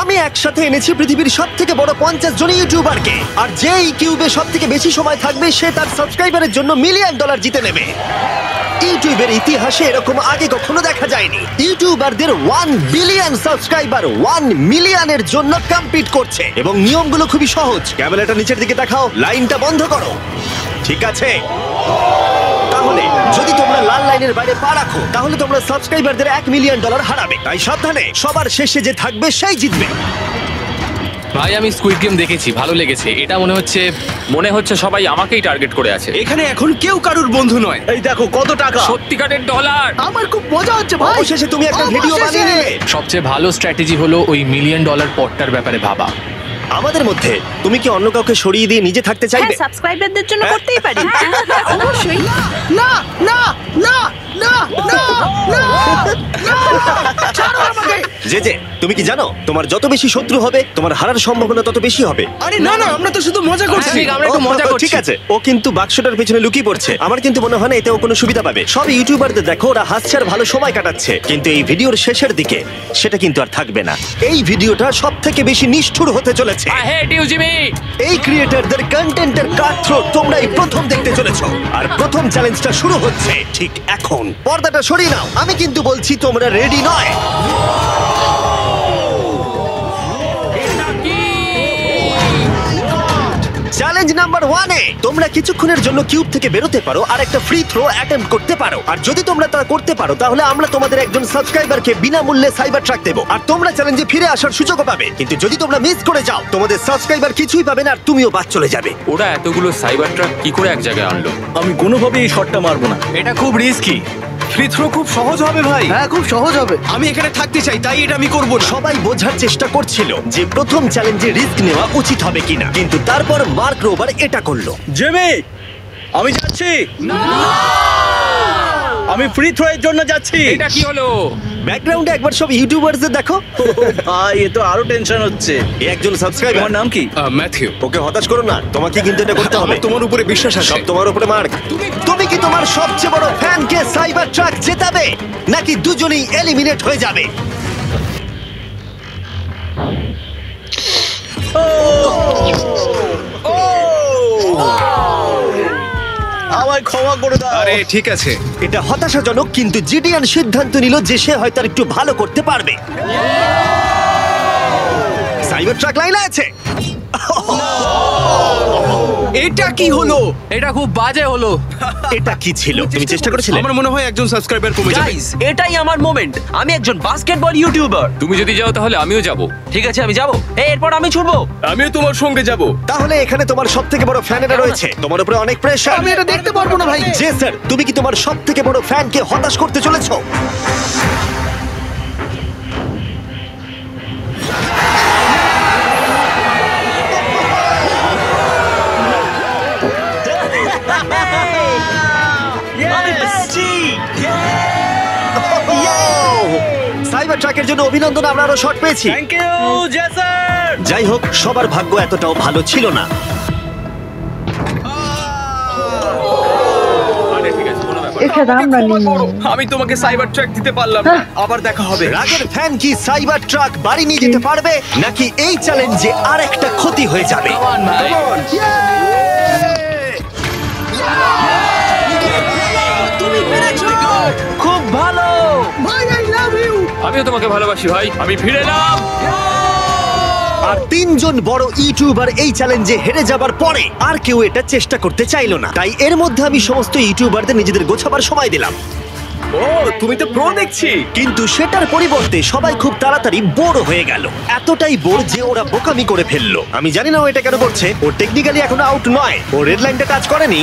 আমি একসাথে এনেছি পৃথিবীর সবথেকে বড় 50 জন ইউটিউবারকে, আর যে এই কিউবে সবথেকে বেশি সময় থাকবে সে তার সাবস্ক্রাইবারের জন্য $1 মিলিয়ন জিতে নেবে। ইউটিউবের ইতিহাসে এরকম আগে কখনো দেখা যায়নি। ইউটিউবারদের 1 বিলিয়ন সাবস্ক্রাইবার 1 মিলিয়নের জন্য কম্পিট করছে, এবং নিয়মগুলো খুবই সহজ। ক্যামেরাটা নিচের দিকে দেখাও, লাইনটা বন্ধ করো। ঠিক আছে, তাহলে যদি তোমরা লাল লাইনের বাইরে পা রাখো তাহলে তোমরা সাবস্ক্রাইবারদের $1 মিলিয়ন হারাবে। তাই সাবধানে, সবার শেষে যে থাকবে সেই জিতবে। ভাই আমি স্কুইড গেম দেখেছি, ভালো লেগেছে। এটা মনে হচ্ছে সবাই আমাকেই টার্গেট করে আছে। এখানে এখন কেউ কারুর বন্ধু নয়। এই দেখো কত টাকা, সত্যিকারের ডলার। আমার খুব মজা হচ্ছে ভাই। অবশেষে তুমি একটা ভিডিও বানিয়ে নিলে। সবচেয়ে ভালো স্ট্র্যাটেজি হলো ওই $1 মিলিয়ন পটটার ব্যাপারে ভাবা। আমাদের মধ্যে তুমি কি অন্য কাউকে সরিয়ে দিয়ে নিজে থাকতে চাইবে? হ্যাঁ, সাবস্ক্রাইবারদের জন্য করতেই পারি। অবশ্যই। না না না না না না ছাড়ো আমাকে। যে তুমি কি জানো তোমার যত বেশি শত্রু হবে তোমার হারার সম্ভাবনা তত বেশি হবে। আরে না না, আমরা তো শুধু মজা করছি। আমরা একটু মজা করছি। ঠিক আছে, ও কিন্তু বাক্সটার পেছনে লুকিয়ে পড়ছে। আমার কিন্তু মনে হয় না এতে ও কোনো সুবিধা পাবে। সব ইউটিউবারদের দেখো ওরা হাসছে আর ভালো সময় কাটাচ্ছে, কিন্তু এই ভিডিওর শেষের দিকে সেটা কিন্তু আর থাকবে না। এই ভিডিওটা সবথেকে বেশি নিষ্ঠুর হতে চলেছে। I hate you Jimmy. এই ক্রিয়েটরদের কন্টেন্টের কাটথ্রোট তোমরাই প্রথম দেখতে চলেছো, আর প্রথম চ্যালেঞ্জটা শুরু হচ্ছে ঠিক এখন। পর্দাটা সরিয়ে নাও, আমি কিন্তু বলছি তোমরা রেডি নয়। চ্যালেঞ্জ নাম্বার 1 এ তোমরা কিছুক্ষণের জন্য কিউব থেকে বেরোতে পারো আর একটা ফ্রি থ্রো অ্যাটেম্প্ট করতে পারো। আর যদি তোমরা তা করতে পারো তাহলে আমরা তোমাদের একজন সাবস্ক্রাইবারকে বিনামূল্যে সাইবার ট্রাক দেবো, আর তোমরা চ্যালেঞ্জে ফিরে আসার সুযোগও পাবে। কিন্তু যদি তোমরা মিস করে যাও তোমাদের সাবস্ক্রাইবার কিছুই পাবে না আর তুমিও বাদ চলে যাবে। ওরা এতগুলো সাইবার ট্রাক কি করে এক জায়গায় আনলো? আমি কোনোভাবেই এই শটটা মারবো না। এটা খুব রিস্কি। ফ্রি থ্রো খুব সহজ হবে ভাই। হ্যাঁ, খুব সহজ হবে। আমি এখানে থাকতে চাই, তাই এটা আমি করব না। সবাই বোঝার চেষ্টা করছিল যে প্রথম চ্যালেঞ্জে রিস্ক নেওয়া উচিত হবে কিনা, কিন্তু তারপর মার্ক রোবার এটা করলো। জেমি, আমি যাচ্ছি। আমি ফ্রি থ্রো এর জন্য যাচ্ছি। এটা কি হলো? ব্যাকগ্রাউন্ডে একবার সব ইউটিউবারদের দেখো। ভাই এ তো আরো টেনশন হচ্ছে। এ একজন সাবস্ক্রাইবার। তোমার নাম কি? ম্যাথিউ। ওকে হতাশ করো না, তোমাকে কিন্তু এটা করতে হবে। আমার তোমার উপরে বিশ্বাস আছে। সব তোমার উপরে মার্ক। তুমি কি তোমার সবচেয়ে বড় ফ্যানকে সাইবার ট্রাক জেতাবে নাকি দুজনেই এলিমিনেট হয়ে যাবে? আমায় ক্ষমা করে দাও। আরে ঠিক আছে। এটা হতাশাজনক, কিন্তু জিডিয়ান সিদ্ধান্ত নিল যে সে হয়তো আর একটু ভালো করতে পারবে। সাইবার ট্রাক লাইনে আছে। এটা কি হলো? এটা খুব বাজে হলো। এটা কি ছিল? তুমি চেষ্টা করেছিলে? আমার মনে হয় একজন সাবস্ক্রাইবার কমে যাবে। গাইস, এটাই আমার মোমেন্ট। আমি একজন বাস্কেটবল ইউটিউবার। তুমি যদি যাও তাহলে আমিও যাব। ঠিক আছে, আমি যাব। এরপর আমি ছুটবো। আমিও তোমার সঙ্গে যাব। তাহলে এখানে তোমার সবথেকে বড় ফ্যানেরা রয়েছে, তোমার উপরে অনেক প্রেসার। আমি এটা দেখতে পারবো না ভাই। জি স্যার, তুমি কি তোমার সবথেকে বড় ফ্যানকে হতাশ করতে চলেছো? সাইবার ট্রাকের জন্য অভিনন্দন, আমরা আরো শট পেয়েছি। থ্যাংক ইউ জেসার। যাই হোক, সবার ভাগ্য এতটাও ভালো ছিল না। আমি তোমাকে সাইবার ট্রাক দিতে পারলাম না। আবার দেখা হবে। রাগের ফ্যান কি সাইবার ট্রাক বাড়ি নিয়ে যেতে পারবে নাকি এই চ্যালেঞ্জে আর একটা ক্ষতি হয়ে যাবে? খুব ভালো। ভাই, আই লাভ ইউ। আমিও তোমাকে ভালোবাসি ভাই। আমি ফিরে এলাম। আর 3 জন বড় ইউটিউবার এই চ্যালেঞ্জে হেরে যাবার পরে আর কেউ এটা চেষ্টা করতে চাইলো না। তাই এর মধ্যে আমি সমস্ত ইউটিউবারদের নিজেদের গোছাবার সময় দিলাম। ও, তুমি তো প্রো দেখছি। কিন্তু সেটার পরিবর্তে সবাই খুব তাড়াতাড়ি বোর হয়ে গেল। এতটাই বোর যে ওরা বোকামি করে ফেললো। আমি জানি না ও এটা কেন করছে। ও টেকনিক্যালি এখনো আউট নয়, ও রেড লাইনটা টাচ করেনি।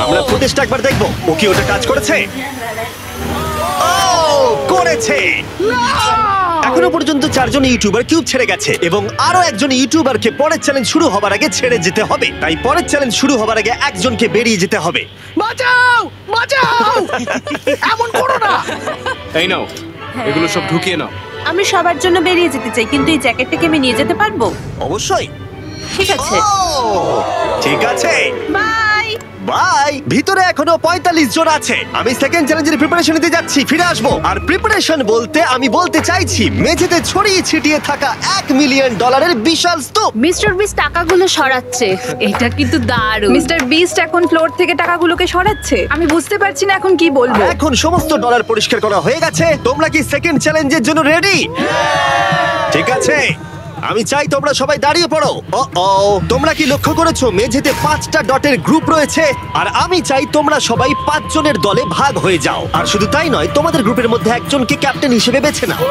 আমরা ফুটেজটা একবার দেখবো, ও কি ওটা টাচ করেছে? ও করেছে। এখনো পর্যন্ত 4 জন ইউটিউবার কিউব ছেড়ে গেছে, এবং আরো একজন ইউটিউবারকে পরের চ্যালেঞ্জ শুরু হবার আগে ছেড়ে যেতে হবে। তাই পরের চ্যালেঞ্জ শুরু হবার আগে একজনকে বেরিয়ে যেতে হবে। বাঁচাও, বাঁচাও। এমন করো না। এই নাও, এগুলো সব ঢুকিয়ে নাও। আমি সবার জন্য বেরিয়ে যেতে চাই, কিন্তু এই জ্যাকেটটাকে আমি নিয়ে যেতে পারবো? অবশ্যই। ঠিক আছে। ও, ঠিক আছে। বাই। বাই। ভিতরে এখনো 45 জন আছে। আমি সেকেন্ড চ্যালেঞ্জের প্রিপারেশন নিতে যাচ্ছি, ফিরে আসবো। আর প্রিপারেশন বলতে আমি বলতে চাইছি মেঝেতে ছড়িয়ে ছিটিয়ে থাকা $1 মিলিয়ন বিশাল স্তূপ। মিস্টার বিস টাকাগুলো সরাচ্ছে। এটা কিন্তু দারুণ। মিস্টার বিস্ট এখন ফ্লোর থেকে টাকাগুলোকে সরাচ্ছে। আমি বুঝতে পারছি না এখন কি বলবো। এখন সমস্ত ডলার পরিষ্কার করা হয়ে গেছে। তোমরা কি সেকেন্ড চ্যালেঞ্জের জন্য রেডি? ঠিক আছে, আমি চাই তোমরা সবাই দাঁড়িয়ে পড়ো। তোমরা কি লক্ষ্য করেছো মেঝেতে 5টা ডটের গ্রুপ রয়েছে? আর আমি চাই তোমরা সবাই 5 জনের দলে ভাগ হয়ে যাও। আর শুধু তাই নয়, তোমাদের গ্রুপের মধ্যে একজনকে ক্যাপ্টেন হিসেবে বেছে নাও।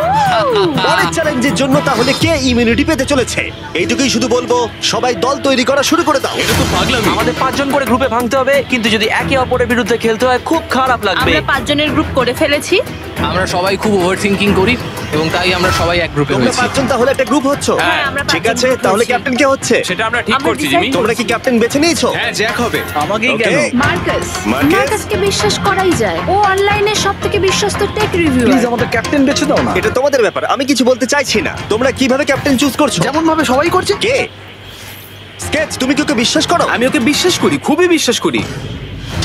পরের চ্যালেঞ্জের জন্য তাহলে কে ইমিউনিটি পেতে চলেছে? এইটুকুই শুধু বলবো, সবাই দল তৈরি করা শুরু করে দাও। এটা তো পাগলামি। আমাদের 5 জন করে গ্রুপে ভাঙতে হবে, কিন্তু যদি একে অপরের বিরুদ্ধে খেলতে হয় খুব খারাপ লাগবে। আমরা 5 জনের গ্রুপ করে ফেলেছি। আমরা সবাই খুব ওভার থিংকিং করি এবং তাই আমরা সবাই এক গ্রুপে তোমরা হয়েছি। 5 জন তাহলে একটা গ্রুপ হচ্ছ? হ্যাঁ, আমরা 5 ঠিক জন আছে, group তাহলে হচ্ছি। ক্যাপ্টেন কে হচ্ছে? সেটা আমরা ঠিক আমরা করছি decide জিমি। তোমরা কি ক্যাপ্টেন বেছে নিয়েছো? হ্যাঁ, জ্যাক হবে। আমাকেই Okay. কেন? Marcus, Marquez? মার্কাসকে বিশ্বাস করাই যায়। ও অনলাইনে সবথেকে বিশ্বস্ত টেক প্লিজ রিভিউয়ার। আমাদের ক্যাপ্টেন বেছে দাও না। এটা তোমাদের ব্যাপার, আমি কিছু বলতে চাইছি না। তোমরা কিভাবে ক্যাপ্টেন চুজ করছো? যেমন ভাবে সবাই করছে। কে? স্কেচ, তুমি কি ওকে বিশ্বাস করো? আমি ওকে বিশ্বাস করি, খুবই বিশ্বাস করি।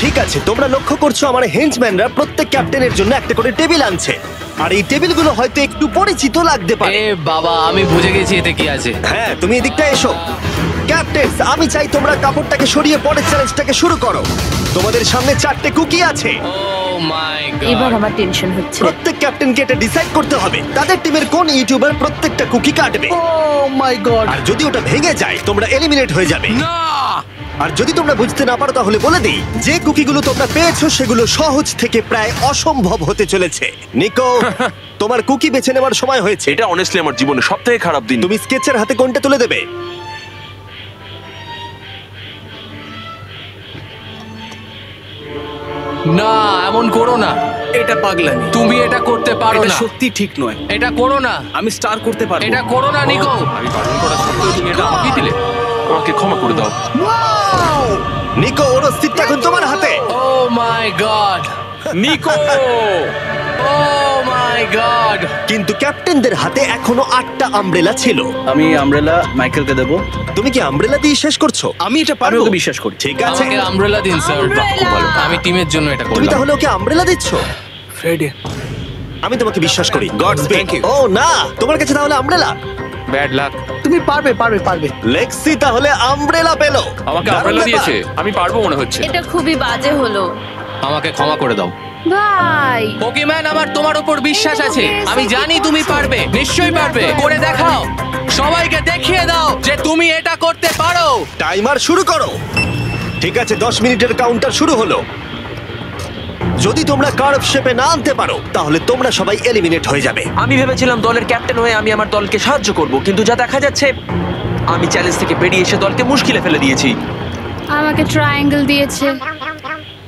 ঠিক আছে, তোমরা লক্ষ্য করছো আমার হেঞ্চম্যানরা প্রত্যেক ক্যাপ্টেনের জন্য একটা করে টেবিল আনছে। আর এই টেবিলগুলো হয়তো একটু পরিচিত লাগতে পারে। এ বাবা, আমি বুঝে গেছি এতে কি আছে। হ্যাঁ, তুমি এদিকটা এসো। ক্যাপ্টেন্স, আমি চাই তোমরা কাপড়টাকে সরিয়ে পরের চ্যালেঞ্জটাকে শুরু করো। তোমাদের সামনে 4টে কুকি আছে। ও মাই এবার গড। আমার টেনশন হচ্ছে। প্রত্যেক ক্যাপ্টেনকে এটা ডিসাইড করতে হবে তাদের টিমের কোন ইউটিউবার প্রত্যেকটা কুকি কাটবে। ও মাই গড। আর যদি ওটা ভেঙে যায় তোমরা এলিমিনেট হয়ে যাবে। না! আর যদি তোমরা বুঝতে না পারো তাহলে বলে দিই, যে কুকিগুলো তোমরা পেয়েছো সেগুলো সহজ থেকে প্রায় অসম্ভব হতে চলেছে। নিকো, তোমার কুকি বেছে নেওয়ার সময় হয়েছে। এটা অনেস্টলি আমার জীবনে সবথেকে খারাপ দিন। তুমি স্কেচের হাতে কোনটা তুলে দেবে? না, এমন করো না। এটা পাগলামি। তুমি এটা করতে পারো এটা না। সত্যি ঠিক নয়। এটা করো না। আমি স্টার করতে পারবো। এটা করো না নিকো। আমি বারণ করা সত্ত্বেও তুমি এটা আমাকেই দিলে। আমাকে ক্ষমা করে দাও। নিকো, ওর অস্তিত্ব এখন তোমার হাতে। ও my god. Nicco! O my god. কিন্তু ক্যাপ্টেনদের হাতে এখনো 8টা আমব্রেলা ছিল। আমি আমব্রেলা মাইকেলকে দেবো। তুমি কি আমব্রেলা দিয়ে শেষ করছো? আমি এটা আমি পারবো। ওকে বিশ্বাস করি। ঠিক আছে, আমাকে আমব্রেলা দিন স্যার। Umbrella! আমি টিমের জন্য এটা তুমি করলাম। তাহলে ওকে আমব্রেলা দিচ্ছ? ফ্রেডি, আমি তোমাকে বিশ্বাস করি। God Thank speak. you. ও না, তোমার কাছে তাহলে আমব্রেলা। Bad luck. তুমি পারবে পারবে পারবে। লেক্সি তাহলে আমব্রেলা পেলো। আমাকে দারুণ আমব্রেলা ব্যাপার। দিয়েছে। আমি পারবো মনে হচ্ছে। এটা খুবই বাজে হলো। আমাকে ক্ষমা করে দাও। ভাই, পোকিম্যান, আমার তোমার উপর বিশ্বাস আছে। আমি জানি তুমি পারবে। নিশ্চয়ই পারবে। করে দেখাও। সবাইকে দেখিয়ে দাও যে তুমি এটা করতে পারো। টাইমার শুরু করো। ঠিক আছে, 10 মিনিটের কাউন্টার শুরু হলো। যদি তোমরা কার্ভ শেপে না আনতে পারো তাহলে তোমরা সবাই এলিমিনেট হয়ে যাবে। আমি ভেবেছিলাম দলের ক্যাপ্টেন হয়ে আমি আমার দলকে সাহায্য করব, কিন্তু যা দেখা যাচ্ছে আমি চ্যালেঞ্জ থেকে বেরিয়ে এসে দলকে মুশকিলে ফেলে দিয়েছি। আমাকে ট্রায়াঙ্গেল দিয়েছে।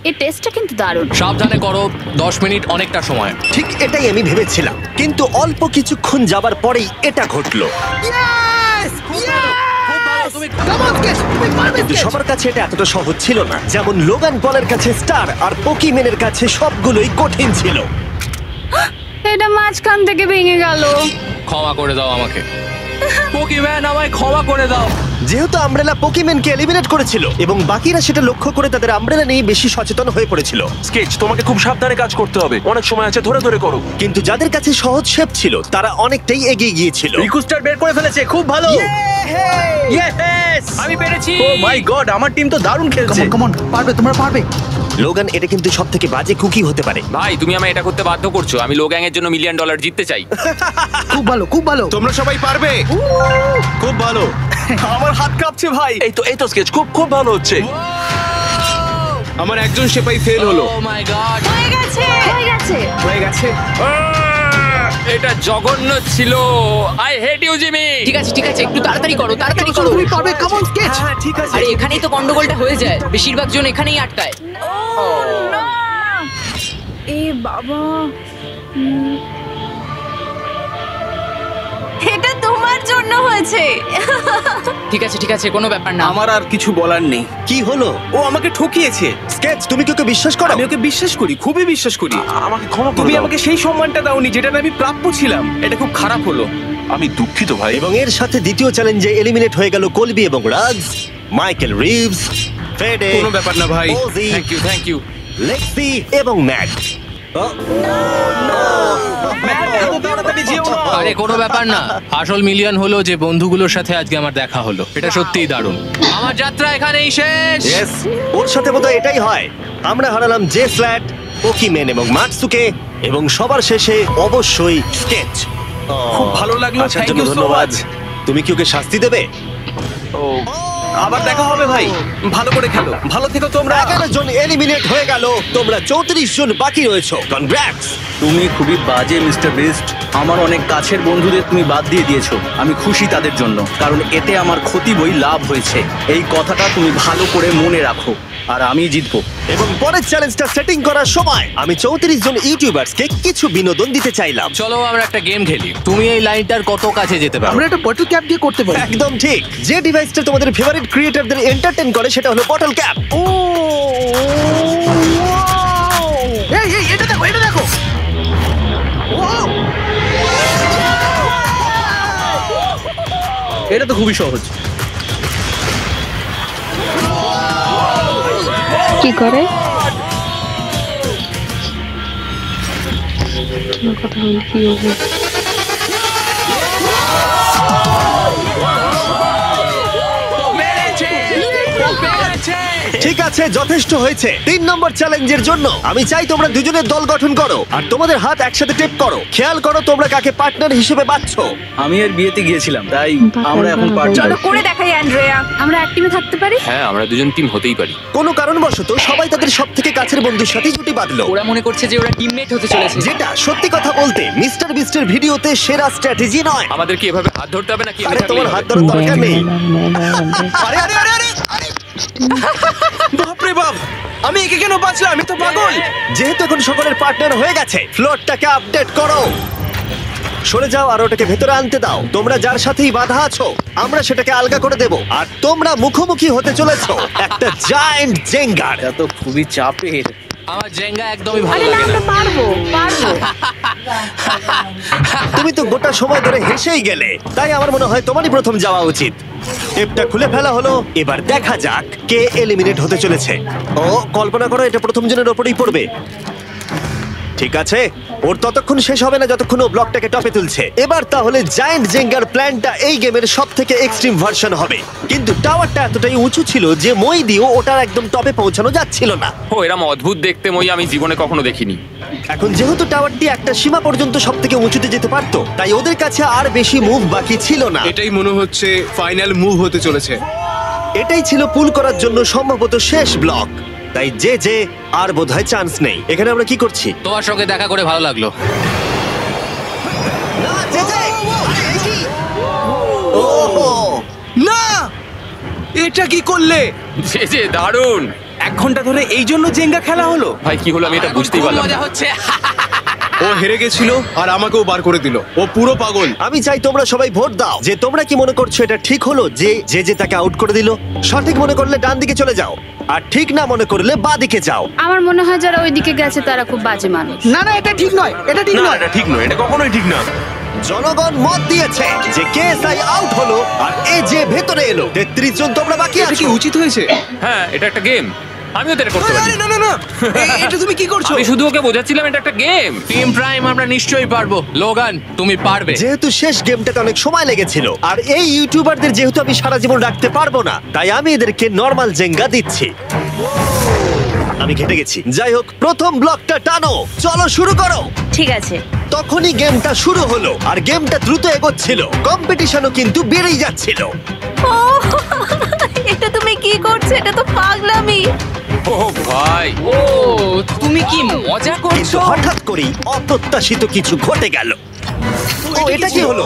এই টেস্টটা কিন্তু দারুণ। সাবধানে করো। 10 মিনিট অনেকটা সময়। ঠিক এটাই আমি ভেবেছিলাম, কিন্তু অল্প কিছুক্ষণ যাবার পরেই এটা ঘটলো। তুমি কাম অন স্কেচ, তুমি পারবে কিন্তু স্কেচ। সবার কাছে এটা এতটা সহজ ছিল না। যেমন লোগান পলের কাছে স্টার আর পোকিম্যানের কাছে সবগুলোই কঠিন ছিল। এটা মাঝখান থেকে ভেঙে গেল। ক্ষমা করে দাও আমাকে। পোকিম্যান, আমায় ক্ষমা করে দাও। যেহেতু আমব্রেলা পোকিম্যানকে এলিমিনেট করেছিল এবং বাকিরা সেটা লক্ষ্য করে তাদের আমব্রেলা নিয়ে বেশি সচেতন হয়ে পড়েছিল। স্কেচ, তোমাকে খুব সাবধানে কাজ করতে হবে। অনেক সময় আছে, ধরে ধরে করো। কিন্তু যাদের কাছে সহজ শেপ ছিল তারা অনেকটাই এগিয়ে গিয়েছিল। রিকুস্টার বের করে ফেলেছে, খুব ভালো। আমি পেরেছি। ও মাই গড, আমার টিম তো দারুণ খেলছে। কাম অন পারবে, তোমরা পারবে। লোগান, এটা কিন্তু সব থেকে বাজে কুকি হতে পারে। ভাই, তুমি আমায় এটা করতে বাধ্য করছো। আমি লো গ্যাং এর জন্য $1 মিলিয়ন জিততে চাই। খুব ভালো খুব ভালো। তোমরা সবাই পারবে। খুব ভালো। আমার হাত কাঁপছে ভাই। এই তো স্কেচ, খুব খুব ভালো হচ্ছে। আমার একজন সেপাই ফেল হলো। Oh my god. হয়ে গেছে, হয়ে গেছে। হয়ে গেছে। এটা জঘন্য ছিল। I hate you Jimmy. ঠিক আছে একটু তাড়াতাড়ি করো, তাড়াতাড়ি করো। তুমি পারবে, কাম অন স্কেচ। হ্যাঁ, ঠিক আছে। আরে এখানেই তো গন্ডগোলটা হয়ে যায়, বেশিরভাগ জন এখানেই আটকায়। এ বাবা, এটা তোমার জন্য হয়েছে। ঠিক আছে কোনো ব্যাপার না। আমার আর কিছু বলার নেই। কি হলো? ও আমাকে ঠকিয়েছে। স্কেচ, তুমি কি ওকে বিশ্বাস করো? আমি ওকে বিশ্বাস করি, খুবই বিশ্বাস করি। আমাকে ক্ষমা করে তুমি দাও। আমাকে সেই সম্মানটা দাওনি যেটা আমি প্রাপ্য ছিলাম। এটা খুব খারাপ হলো। আমি দুঃখিত ভাই। এবং এর সাথে দ্বিতীয় চ্যালেঞ্জে এলিমিনেট হয়ে গেল কলবি এবং রাজ, মাইকেল রিভস, ফেডে, কোনো ব্যাপার না ভাই। ওজি, থ্যাংক ইউ লেক্সি এবং ম্যাট। আরে কোনো ব্যাপার না, আসল মিলিয়ন হলো যে বন্ধুগুলোর সাথে আজকে আমার দেখা হলো। এটা সত্যিই দারুণ। আমার যাত্রা এখানেই শেষ। Yes, ওর সাথে বোধহয় এটাই হয়। আমরা হারালাম জে ফ্ল্যাট, ওকিমেন এবং মাটসুকে, এবং সবার শেষে অবশ্যই স্কেচ। খুব ভালো লাগলো, আসার থ্যাংক জন্য ইউ সো ধন্যবাদ। মাচ। তুমি কি ওকে শাস্তি দেবে? আবার দেখা হবে ভাই, ভালো করে খেলো, ভালো থেকো তোমরা। 11 জন এলিমিনেট হয়ে গেল, তোমরা 34 জন বাকি রয়েছো। কনগ্রাটস। তুমি খুবই বাজে মিস্টার বিস্ট। আমার অনেক কাছের বন্ধুদের তুমি বাদ দিয়ে দিয়েছো। আমি খুশি তাদের জন্য, কারণ এতে আমার ক্ষতি বই লাভ হয়েছে। এই কথাটা তুমি ভালো করে মনে রাখো, আর আমি জিতবো। এবং পরের চ্যালেঞ্জটা সেটিং করার সময় আমি 34 জন ইউটিউবার্সকে কিছু বিনোদন দিতে চাইলাম। চলো আমরা একটা গেম খেলি। তুমি এই লাইনটার কত কাছে যেতে পারো? আমরা একটা বটল ক্যাপ দিয়ে করতে পারি। একদম ঠিক। যে ডিভাইসটা তোমাদের ফেভারিট ক্রিয়েটরদের এন্টারটেইন করে সেটা হলো বটল ক্যাপ। এই এই এটা দেখো, এটা দেখো। এটা তো খুবই সহজ। কি করে? কথা বলি কি হবে? ঠিক আছে, যথেষ্ট হয়েছে। 3 নম্বর চ্যালেঞ্জের জন্য আমি চাই তোমরা দুজনের দল গঠন করো আর তোমাদের হাত একসাথে টেপ করো। খেয়াল করো তোমরা কাকে পার্টনার হিসেবে বাছছো। আমি এর বিয়েতে গিয়েছিলাম, তাই আমরা এখন পার্টনার। চলো করে দেখাই অ্যান্ড্রেয়া। আমরা এক টিমে থাকতে পারি? হ্যাঁ, আমরা দুজন টিম হতেই পারি। কোনো কারণবশত সবাই তাদের সবথেকে কাছের বন্ধুর সাথে জুটি বাঁধলো, ওরা মনে করছে যে ওরা টিমমেট হতে চলেছে। যেটা সত্যি কথা বলতে মিস্টার বিস্টের ভিডিওতে সেরা স্ট্র্যাটেজি নয়। আমাদের কি এভাবে হাত ধরতে হবে নাকি? আরে তোমার হাত ধরার দরকার নেই। আরে আরে আরে আরে আরে! বাপরে বাপ, আমি একে কেন বাঁচলাম? আমি তো পাগল। যেহেতু এখন সকলের পার্টনার হয়ে গেছে, ফ্লোরটাকে আপডেট করো। সরে যাও আর ওটাকে ভেতরে আনতে দাও। তোমরা যার সাথেই বাধা আছো আমরা সেটাকে আলগা করে দেব, আর তোমরা মুখোমুখি হতে চলেছো একটা জায়ান্ট জেঙ্গার। এটা তো খুবই চাপের। আমার জেঙ্গা একদমই ভালো আরে না, লাগে না। আমরা পারবো পারবো। তুমি তো গোটা সময় ধরে হেসেই গেলে, তাই আমার মনে হয় তোমারই প্রথম যাওয়া উচিত। টেপটা খুলে ফেলা হলো, এবার দেখা যাক কে এলিমিনেট হতে চলেছে। ও কল্পনা করো এটা প্রথম জনের ওপরেই পড়বে। ঠিক আছে, ওর ততক্ষণ শেষ হবে না যতক্ষণ ও ব্লকটাকে টপে তুলছে। এবার তাহলে জায়ান্ট জেঙ্গার প্ল্যানটা এই গেমের সব থেকে এক্সট্রিম ভার্সন হবে, কিন্তু টাওয়ারটা এতটাই উঁচু ছিল যে মই দিয়েও ওটার একদম টপে পৌঁছানো যাচ্ছিল না। ও এরম অদ্ভুত দেখতে মই আমি জীবনে কখনো দেখিনি। এখন যেহেতু টাওয়ারটি একটা সীমা পর্যন্ত সব থেকে উঁচুতে যেতে পারতো, তাই ওদের কাছে আর বেশি মুভ বাকি ছিল না। এটাই মনে হচ্ছে ফাইনাল মুভ হতে চলেছে। এটাই ছিল পুল করার জন্য সম্ভবত শেষ ব্লক, তাই যে আর বোধহয় চান্স নেই। এখানে আমরা কি করছি? তোমার সঙ্গে দেখা করে ভালো লাগলো। না, জে, আরে এ কি? ওহো! না, এটা কি করলে? যে দারুণ। 1 ঘন্টা ধরে এই জন্য জেঙ্গা খেলা হলো? ভাই কি হলো আমি এটা এখন বুঝতেই খুব পারলাম মজা না। হচ্ছে। ও হেরে গেছিল আর আমাকেও বার করে দিল। ও পুরো পাগল। আমি চাই তোমরা সবাই ভোট দাও যে তোমরা কি মনে করছো এটা ঠিক হলো যে তাকে আউট করে দিল। সঠিক মনে করলে ডান দিকে চলে যাও, আর ঠিক না মনে করলে বাঁ দিকে যাও। আমার মনে হয় যারা ওইদিকে গেছে তারা খুব বাজে মানুষ। না না, এটা ঠিক নয়, এটা ঠিক না নয়। এটা ঠিক নয়, এটা কখনোই ঠিক না। জনগণ মত দিয়েছে যে কেএসআই আউট হলো আর এ যে ভেতরে এলো। 33 জন তোমরা বাকি এটা কি আছো। উচিত হয়েছে? হ্যাঁ এটা একটা গেম, আমিও তো এটা করতে পারি। আরে না না না, এটা তুমি কি করছো? আমি শুধু ওকে বোঝাচ্ছিলাম এটা একটা গেম। টিম প্রাইম আমরা নিশ্চয়ই পারবো। লোগান তুমি পারবে। যেহেতু শেষ গেমটাতে অনেক সময় লেগেছিল আর এই ইউটিউবারদের যেহেতু আমি সারা জীবন রাখতে পারবো না, তাই আমি এদেরকে নরমাল জেঙ্গা দিচ্ছি। আমি ঘেটে গেছি। যাই হোক, প্রথম ব্লকটা টানো, চলো শুরু করো। ঠিক আছে। তখনই গেমটা শুরু হলো আর গেমটা দ্রুত এগোচ্ছিল, কম্পিটিশনও কিন্তু বেড়েই যাচ্ছিল। এটা তুমি কি করছো? এটা তো পাগলামি। ও ভাই, ও তুমি কি মজা কিন্তু করছো? হঠাৎ করেই অপ্রত্যাশিত কিছু ঘটে গেল। ও এটা কি হলো?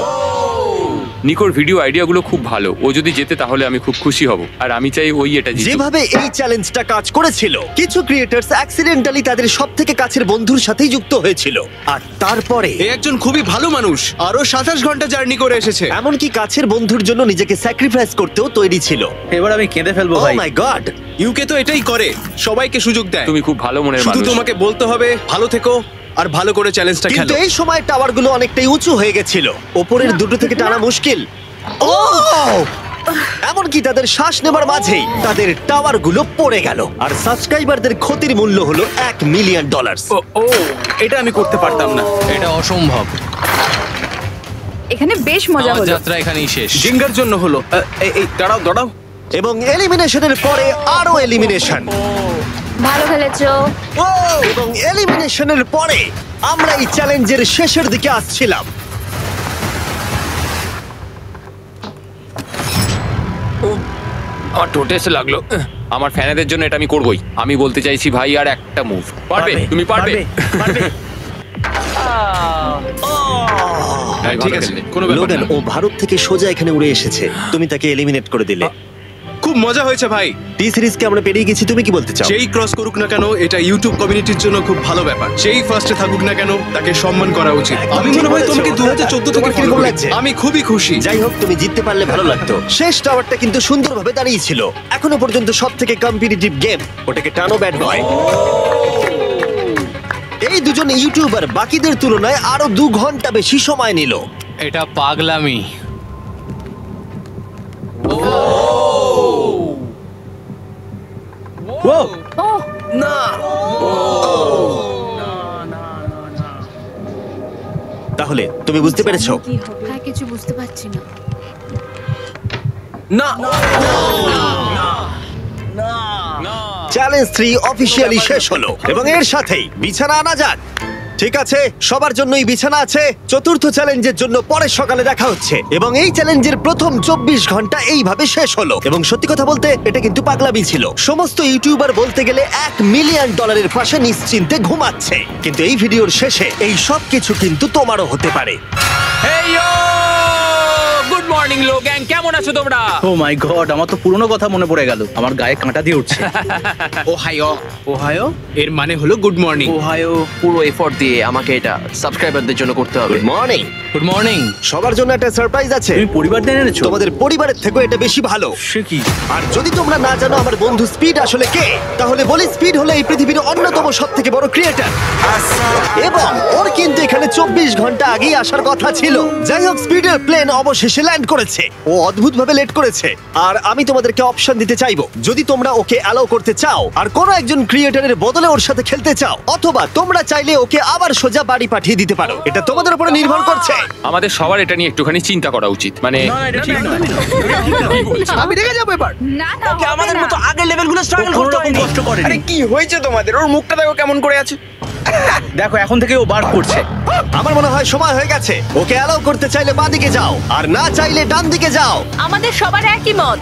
নিকোর ভিডিও আইডিয়াগুলো খুব ভালো। ও যদি জেতে তাহলে আমি খুব খুশি হব, আর আমি চাই ওই এটা জিতুক। যেভাবে এই চ্যালেঞ্জটা কাজ করেছিল, কিছু ক্রিয়েটার্স অ্যাক্সিডেন্টালি তাদের সবথেকে কাছের বন্ধুর সাথেই যুক্ত হয়েছিল, আর তারপরে এ একজন খুবই ভালো মানুষ, আরো 27 ঘন্টা জার্নি করে এসেছে। এমনকি কাছের বন্ধুর জন্য নিজেকে স্যাক্রিফাইস করতেও তৈরি ছিল। এবার আমি কেঁদে ফেলবো ও ভাই। মাই গড! ইউকে তো এটাই করে, সবাইকে সুযোগ দেয়। তুমি খুব ভালো মনের শুধু মানুষ। তোমাকে বলতে হবে ভালো থেকো আর ভালো করে চ্যালেঞ্জটা কিন্তু খেলো। এই সময় টাওয়ারগুলো অনেকটাই উঁচু হয়ে গেছিল, ওপরের দুটো থেকে টানা মুশকিল। ও এমনকি তাদের শ্বাস নেবার মাঝেই তাদের টাওয়ার গুলো পড়ে গেল। আর সাবস্ক্রাইবারদের ক্ষতির মূল্য হলো $1 মিলিয়ন। ও এটা আমি করতে পারতাম না। এটা অসম্ভব। এখানে বেশ মজা আমার হলো। যাত্রা এখানেই শেষ। জিঙ্গার জন্য হলো। এই দাঁড়াও। এবং এলিমিনেশনের পরে আরো এলিমিনেশন, ভালো খেলেছো। এবং এলিমিনেশনের পরে আমরা এই চ্যালেঞ্জের শেষের দিকে আসছিলাম। আমার টোটে এসে লাগলো। আমার ফ্যানেদের জন্য এটা আমি করবোই। আমি বলতে চাইছি ভাই, আর একটা মুভ পারবে, তুমি পারবে। হ্যাঁ, ঠিক আছে, কোনো ব্যাপার লোগান, না। ও ভারত থেকে সোজা এখানে উড়ে এসেছে, তুমি তাকে এলিমিনেট করে দিলে। খুব মজা হয়েছে ভাই। টি সিরিজকে আমরা পেরিয়ে গেছি, তুমি কি বলতে চাও? যেই ক্রস করুক না কেন, এটা ইউটিউব কমিউনিটির জন্য খুব ভালো ব্যাপার। যেই ফার্স্টে থাকুক না কেন, তাকে সম্মান করা উচিত। আমি মনে হয় তোমাকে 2014 থেকে কিরকম ফলো করি। লাগছে? আমি খুবই খুশি। যাই হোক, তুমি জিততে পারলে ভালো লাগতো। শেষ টাওয়ারটা কিন্তু সুন্দরভাবে দাঁড়িয়ে ছিল। এখনো পর্যন্ত সব থেকে কম্পিটিটিভ গেম, ওটাকে টানো ব্যাড বয়। এই দুজন ইউটিউবার বাকিদের তুলনায় আরো 2 ঘন্টা বেশি সময় নিল। এটা পাগলামি। তাহলে তুমি বুঝতে পেরেছো? হ্যাঁ, কিছু বুঝতে পারছি না। চ্যালেঞ্জ 3 অফিসিয়ালি শেষ হলো এবং এর সাথেই বিছানা আনা যাক। ঠিক আছে, সবার জন্যই বিছানা আছে। চতুর্থ চ্যালেঞ্জের জন্য পরের সকালে দেখা হচ্ছে। এবং এই চ্যালেঞ্জের প্রথম 24 ঘন্টা এইভাবে শেষ হলো। এবং সত্যি কথা বলতে, এটা কিন্তু পাগলামি ছিল। সমস্ত ইউটিউবার বলতে গেলে $1 মিলিয়ন পাশে নিশ্চিন্তে ঘুমাচ্ছে। কিন্তু এই ভিডিওর শেষে এই সব কিছু কিন্তু তোমারও হতে পারে। হেই ইয়ো! গুড মর্নিং লোগ্যাং, কেমন আছো তোমরা? ও মাই গড, আমার তো পুরনো কথা মনে পড়ে গেল। আমার গায়ে কাঁটা দিয়ে উঠছে। ওহাইও এর মানে হলো গুড মর্নিং। ওহাইও পুরো এফোর্ট দিয়ে আমাকে এটা সাবস্ক্রাইবারদের জন্য করতে হবে। Good morning. Good morning. সবার জন্য একটা সারপ্রাইজ আছে। তুমি পরিবার দিয়ে এনেছো? তোমাদের পরিবারের থেকেও এটা বেশি ভালো। সে কি? আর যদি তোমরা না জানো আমার বন্ধু স্পিড আসলে কে, তাহলে বলি স্পিড হলো এই পৃথিবীর অন্যতম সবথেকে বড় ক্রিয়েটর। এবং ওর কিন্তু এখানে 24 ঘন্টা আগেই আসার কথা ছিল। যাই হোক, স্পিডের প্লেন অবশেষে ল্যান্ড করেছে। ও অদ্ভুতভাবে লেট করেছে। আর আমি তোমাদেরকে অপশন দিতে চাইবো, যদি তোমরা ওকে অ্যালাউ করতে চাও আর কোনো একজন ক্রিয়েটরের বদলে ওর সাথে খেলতে চাও, অথবা তোমরা চাইলে ওকে আবার সোজা বাড়ি পাঠিয়ে দিতে পারো। এটা তোমাদের উপরে নির্ভর করছে। আমাদের সবার এটা নিয়ে একটুখানি চিন্তা করা উচিত। মানে না, এটা ঠিক নয়। আমি রেগে যাবো এবার। না না, ওকে হবে আমাদের না। মতো আগের লেভেলগুলো স্ট্রাগল কোনো করতে রকম হয়নি। কষ্ট করেনি। কি হয়েছে তোমাদের? ওর মুখটা দেখো কেমন করে আছে। দেখো, এখন থেকে ও বার করছে। আমার মনে হয় সময় হয়ে গেছে। ওকে অ্যালাউ করতে চাইলে বাঁদিকে যাও, আর না চাইলে ডান দিকে যাও। আমাদের সবার একই মত।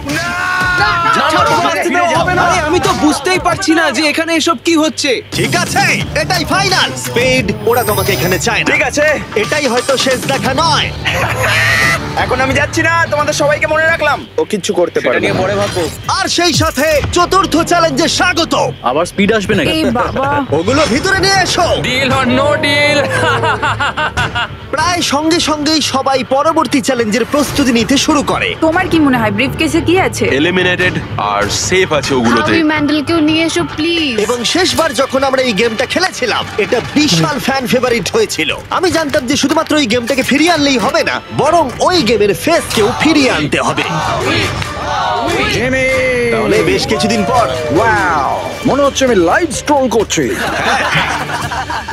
আরে আমি তো বুঝতেই পারছি না যে এখানে এসব কি হচ্ছে। ঠিক আছে, এটাই ফাইনাল। স্পিড, ওরা তোমাকে এখানে চায় না। ঠিক আছে, এটাই হয়তো শেষ দেখা নয়। এখন আমি যাচ্ছি না। তোমাদের সবাইকে মনে রাখলাম, ও কিচ্ছু করতে পারে নিয়ে পরে ভাববো। আর সেই সাথে চতুর্থ চ্যালেঞ্জে স্বাগত। আবার স্পিড আসবে নাকি? এই বাবা, ওগুলো ভিতরে নিয়ে এসো। Deal or no deal? প্রায় সঙ্গে সঙ্গেই সবাই পরবর্তী চ্যালেঞ্জের প্রস্তুতি নিতে শুরু করে। তোমার কি মনে হয় ব্রিফকেসে কি আছে? এলিমিনেটেড আর সেফ আছে ওগুলোতে। হাবি ম্যান্ডেলকেও নিয়ে এসো প্লিজ। এবং শেষবার যখন আমরা এই গেমটা খেলেছিলাম, এটা বিশাল ফ্যান ফেভারিট হয়েছিল। আমি জানতাম যে শুধুমাত্র এই গেমটাকে ফিরিয়ে আনলেই হবে না, বরং ওই গেমের ফেসকেও ফিরিয়ে আনতে হবে। তাহলে বেশ কিছুদিন পর মনে হচ্ছে আমি লাইভ স্ট্রল করছি।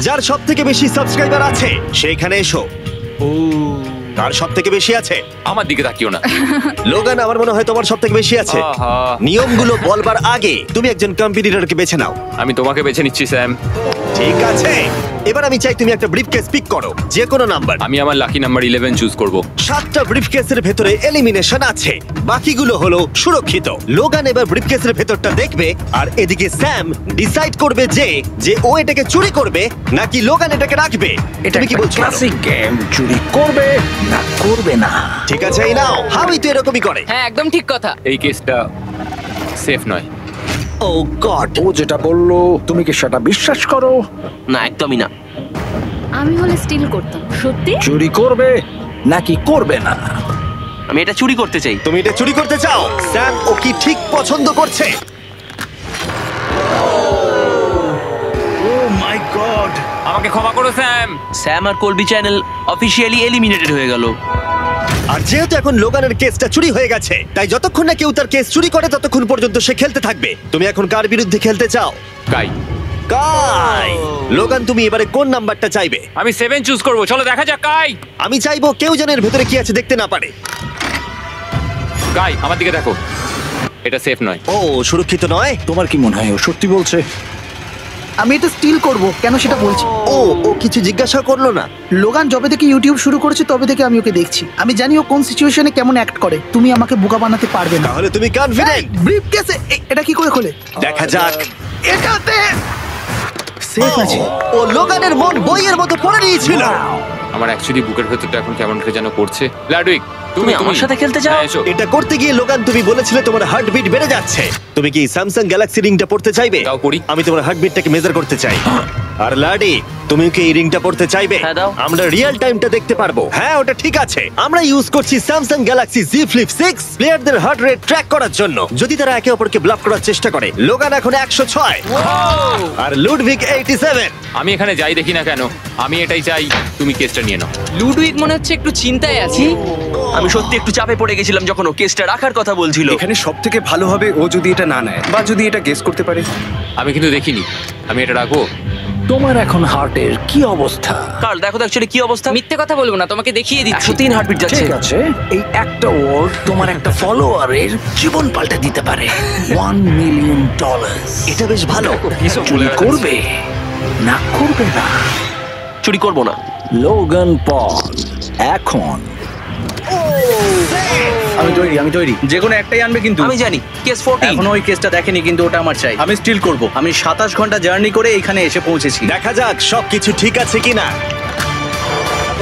যার সব থেকে বেশি সাবস্ক্রাইবার আছে সেইখানে এসো। তার সব থেকে বেশি আছে। আমার দিকে তাকিও না। লোগান, আমার মনে হয় তোমার সব থেকে বেশি আছে। আহা। নিয়মগুলো বলবার আগে তুমি একজন কম্পিটিটরকে বেছে নাও। আমি তোমাকে বেছে নিচ্ছি স্যাম। ঠিক আছে, এবার আমি চাই তুমি একটা ব্রিফকেস পিক করো, যে কোনো নাম্বার। আমি আমার লাকি নাম্বার 11 চুজ করব। 7টা ব্রিফকেসের ভেতরে এলিমিনেশন আছে, বাকিগুলো হলো সুরক্ষিত। লোগান এবার ব্রিফকেসের ভেতরটা দেখবে, আর এদিকে স্যাম ডিসাইড করবে যে ও এটাকে চুরি করবে নাকি লোগান এটাকে রাখবে। তুমি কি বলছো? গেম, চুরি করবে না করবে না। ঠিক আছে, এই নাও। হাবি তো এরকমই করে। হ্যাঁ, একদম ঠিক কথা। এই কেসটা সেফ নয়। ও গড, ও যেটা বললো তুমি কি সেটা বিশ্বাস করো? না, একদমই না। আমি হলে স্টিল করতাম। সত্যি? চুরি করবে নাকি করবে না? আমি এটা চুরি করতে চাই। তুমি এটা চুরি করতে চাও? স্যাম ও কি ঠিক পছন্দ করছে? ও মাই গড। আমাকে ক্ষমা করো স্যাম। স্যাম আর কলবি চ্যানেল অফিসিয়ালি এলিমিনেটেড হয়ে গেল। আর যেহেতু এখন লোগানের কেসটা চুরি হয়ে গেছে, তাই যতক্ষণ না কেউ তার কেস চুরি করে ততক্ষণ পর্যন্ত সে খেলতে থাকবে। তুমি এখন কার বিরুদ্ধে খেলতে চাও? গাই, কাই। লোগান, তুমি এবারে কোন নাম্বারটা চাইবে? আমি 7 চুজ করব। চলো দেখা যাক। গাই, আমি চাইবো কেউ যেন এর ভেতরে কি আছে দেখতে না পারে। গাই আমার দিকে দেখো, এটা সেফ নয়। ও, সুরক্ষিত নয়? তোমার কি মনে হয় ও সত্যি বলছে? আমি এটা স্টিল করব, কেন সেটা বলছি। ও কিছু জিজ্ঞাসা করলো না? লোগান যবে থেকে ইউটিউব শুরু করেছে তবে থেকে আমি ওকে দেখছি। আমি জানি ও কোন সিচুয়েশনে কেমন অ্যাক্ট করে। তুমি আমাকে বোকা বানাতে পারবে না। তাহলে তুমি কনফিডেন্ট? ব্রিফকেসে এটা কি করে খোলে? দেখা যাক। এটাতে সেফ আছে। ও লোগানের মন বইয়ের মতো পড়ে নিয়েছিল। আমার অ্যাকচুয়ালি বুকের ভেতরটা এখন কেমন করে যেন করছে। লাডুইক, তুমি আমার সাথে খেলতে চাও? হ্যাঁ, এসো। এটা করতে গিয়ে লোগান তুমি বলেছিলে তোমার হার্টবিট বেড়ে যাচ্ছে। তুমি কি স্যামসাং গ্যালাক্সি রিংটা পড়তে চাইবে? দাও পড়ি। আমি তোমার হার্টবিটটাকে মেজার করতে চাই। আর লাডি, তুমি কি এই রিংটা পড়তে চাইবে? হ্যাঁ, দাও। আমরা রিয়েল টাইমটা দেখতে পারবো। হ্যাঁ, ওটা ঠিক আছে। আমরা ইউজ করছি স্যামসাং গ্যালাক্সি Z Flip 6 প্লেয়ারদের হার্ট রেট ট্র্যাক করার জন্য, যদি তারা একে অপরকে ব্লক করার চেষ্টা করে। লোগান এখন 106 আর লুডভিক 87। আমি এখানে যাই দেখি না কেন, আমি এটাই চাই। তুমি কেসটা নিয়ে নাও। লুডুইক মনে হচ্ছে একটু চিন্তায় আছে। আমি সত্যি একটু চাপে পড়ে গেছিলাম যখন ও কেসটা রাখার কথা বলছিল। এখানে সব থেকে ভালো হবে ও যদি এটা না নেয় বা যদি এটা গেস করতে পারে। আমি কিন্তু দেখিনি। আমি এটা রাখবো। তোমার এখন হার্টের কি অবস্থা? কার্ল, দেখো তো অ্যাকচুয়ালি কি অবস্থা। মিথ্যে কথা বলবো না, তোমাকে দেখিয়ে দিচ্ছি। 103 হার্টবিট যাচ্ছে। ঠিক আছে, এই একটা ওয়ার্ড তোমার একটা ফলোয়ারের জীবন পাল্টে দিতে পারে। $1 মিলিয়ন। এটা বেশ ভালো। চুরি করবে না করবে না? চুরি করবো না। লোগান পল এখন। আমি তৈরি। যে কোনো একটাই আনবে কিন্তু। আমি জানি কেস 14। এখনো ওই কেসটা দেখেনি কিন্তু ওটা আমার চাই। আমি স্টিল করব। আমি 27 ঘন্টা জার্নি করে এখানে এসে পৌঁছেছি। দেখা যাক সবকিছু ঠিক আছে কিনা।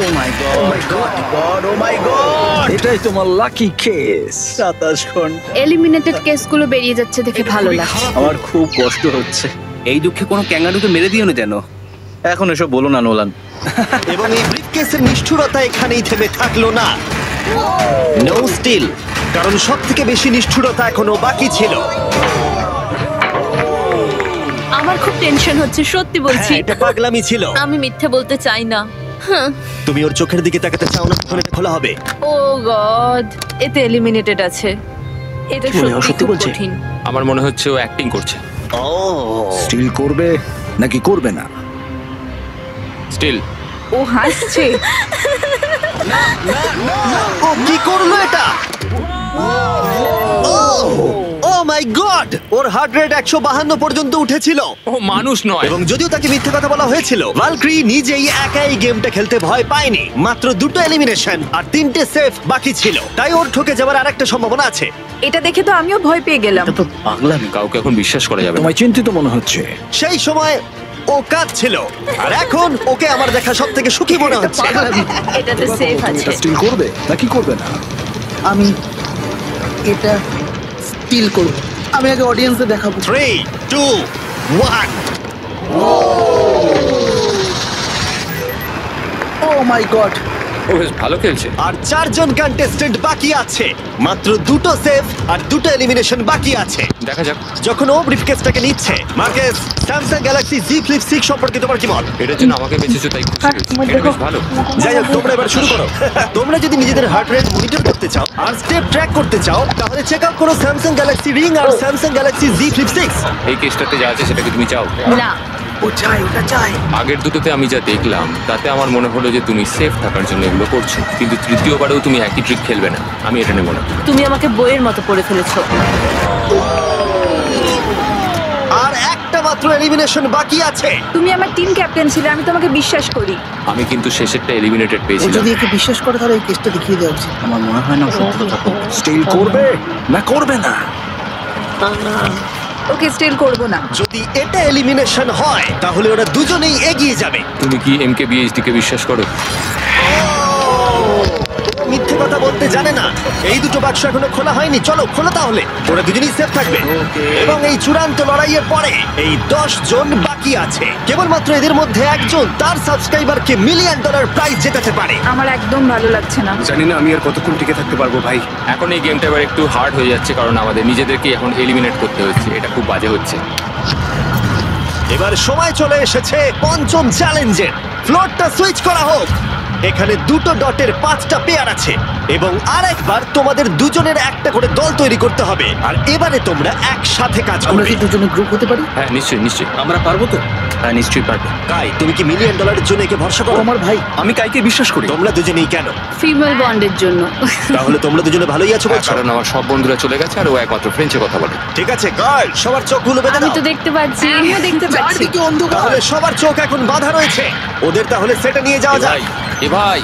ও my god, O my god. এটাই তোমার লাকি কেস। 27 ঘন্টা। এলিমিনেটেড কেসগুলো বেরিয়ে যাচ্ছে দেখে ভালো লাগছে। আমার খুব কষ্ট হচ্ছে। এই দুঃখে কোনো ক্যাঙ্গারুকে মেরে দিও না যেন। এখন এসব বলো না নোলান। এবং এই ব্রিফকেসের নিষ্ঠুরতা এখানেই থেমে থাকলো না। নো স্টিল, কারণ সব থেকে বেশি নিষ্ঠুরতা এখনো বাকি ছিল। আমার খুব টেনশন হচ্ছে, সত্যি বলছি। হ্যাঁ, এটা পাগলামি ছিল। আমি মিথ্যে বলতে চাই না। তুমি ওর চোখের দিকে তাকাতে চাও না, তখন এটা খোলা হবে। ও গড, এতে এলিমিনেটেড আছে। এটা সত্যি খুব কঠিন। আমার মনে হচ্ছে ও অ্যাক্টিং করছে। ও, স্টিল করবে নাকি করবে না? স্টিল। ও হাসছে। ও কি করলো এটা? ও my god, or heart rate 152 পর্যন্ত উঠেছিল। ও মানুষ নয়। এবং যদিও তাকে মিথ্যে কথা বলা হয়েছিল, ভালক্রি নিজেই একাই গেমটা খেলতে ভয় পায়নি। মাত্র 2টো এলিমিনেশন আর 3টে সেফ বাকি ছিল, তাই ওর ঠকে যাবার আরেকটা সম্ভাবনা আছে। এটা দেখে তো আমিও ভয় পেয়ে গেলাম। এটা তো পাগলামি। কাউকে এখন বিশ্বাস করা যাবে না। তোমায় চিন্তিত মনে হচ্ছে। সেই সময় ও কাঁদছিল, আর এখন ওকে আমার দেখা সব থেকে সুখী মনে হচ্ছে। এটাতে সেফ আছে। এটা স্টিল করবে নাকি করবে না? আমি এটা স্টিল করব। আমি আগে অডিয়েন্সে দেখাবো। 3, 2, 1। ও মাই গড। ও বেশ ভালো খেলছে। আর 4 জন কন্টেস্টেন্ট বাকি আছে। মাত্র 2টো সেফ আর 2টো এলিমিনেশন বাকি আছে। দেখা যাক। যখন ও ব্রিফকেসটাকে নিচ্ছে, Marquez, Samsung Galaxy Z Flip 6 সম্পর্কে তোমার কি মত? এটার জন্য আমাকে বেঁচেছো তাই খুশি হয়েছি। এটা বেশ ভালো। যাই হোক, তোমরা এবার শুরু করো। তোমরা যদি নিজেদের হার্ট রেট মনিটর করতে চাও আর স্টেপ ট্র্যাক করতে চাও, তাহলে চেক আউট করো স্যামসাং গ্যালাক্সি রিং আর স্যামসাং গ্যালাক্সি Z Flip 6। এই কেসটাতে যা আছে সেটা কি তুমি চাও? না, ও চাই, ওটা চাই। আগের দুটোতে আমি যা দেখলাম তাতে আমার মনে হলো যে তুমি সেফ থাকার জন্য এগুলো করছো, কিন্তু তৃতীয়বারেও তুমি একই ট্রিক খেলবে না। আমি এটা নেব না। তুমি আমাকে বইয়ের মতো পড়ে ফেলেছো। আর একটা মাত্র এলিমিনেশন বাকি আছে। তুমি আমার টিম ক্যাপ্টেন ছিলে, আমি তোমাকে বিশ্বাস করি। আমি কিন্তু শেষেরটা এলিমিনেটেড ও পেয়েছিলাম। যদি একে বিশ্বাস করে তাহলে এই কেসটা দেখিয়ে দেওয়া উচিত। আমার মনে হয় না ও সত্যি কথা বলবে। স্টিল করবে না করবে না? ওকে স্টিল করব না। যদি এটা এলিমিনেশন হয়, তাহলে ওরা দুজনেই এগিয়ে যাবে। তুমি কি MKBHD কে বিশ্বাস করো? ও মিথ্যে কথা বলতে জানে না। এই দুটো বাক্স এখনো খোলা হয়নি, চলো খোলো তাহলে। ওরা দুজনেই সেফ থাকবে। এবং এই চূড়ান্ত লড়াইয়ের পরে এই 10 জন বাকি আছে। কেবলমাত্র এদের মধ্যে একজন তার সাবস্ক্রাইবারকে $1 মিলিয়ন প্রাইজ জেতাতে পারে। আমার একদম ভালো লাগছে না। জানি না আমি আর কতক্ষণ টিকে থাকতে পারবো ভাই। এখন এই গেমটা এবার একটু হার্ড হয়ে যাচ্ছে, কারণ আমাদের নিজেদেরকে এখন এলিমিনেট করতে হচ্ছে। এটা খুব বাজে হচ্ছে। এবার সময় চলে এসেছে পঞ্চম চ্যালেঞ্জের। ফ্লোরটা সুইচ করা হোক। এখানে দুটো ডটের 5টা পেয়ার আছে এবং আরেকবার তোমাদের দুজনের একটা করে দল তৈরি করতে হবে আর এবারে তোমরা একসাথে কাজ আমরা করবে। কি দুজনে গ্রুপ হতে পারি? হ্যাঁ নিশ্চয়ই নিশ্চয়ই। আমরা পারবো তো? হ্যাঁ নিশ্চয়ই পারবো। কাই, তুমি কি $1 মিলিয়ন জন্য একে ভরসা ও করো? আমার ভাই। আমি কাইকে বিশ্বাস করি। তোমরা দুজনেই কেন? ফিমেল বন্ডের জন্য। তাহলে তোমরা দুজনে ভালোই আছো বলছো? কারণ আমার সব বন্ধুরা চলে গেছে আর ও একমাত্র ফ্রেঞ্চে কথা বলে। ঠিক আছে গার্ল, সবার চোখগুলো বেঁধে আমি দাও। তো দেখতে পাচ্ছি। আমিও দেখতে পাচ্ছি। চারদিকে অন্ধকার। তাহলে সবার চোখ এখন বাঁধা রয়েছে। ওদের তাহলে সেটে নিয়ে যাওয়া যাক। এ ভাই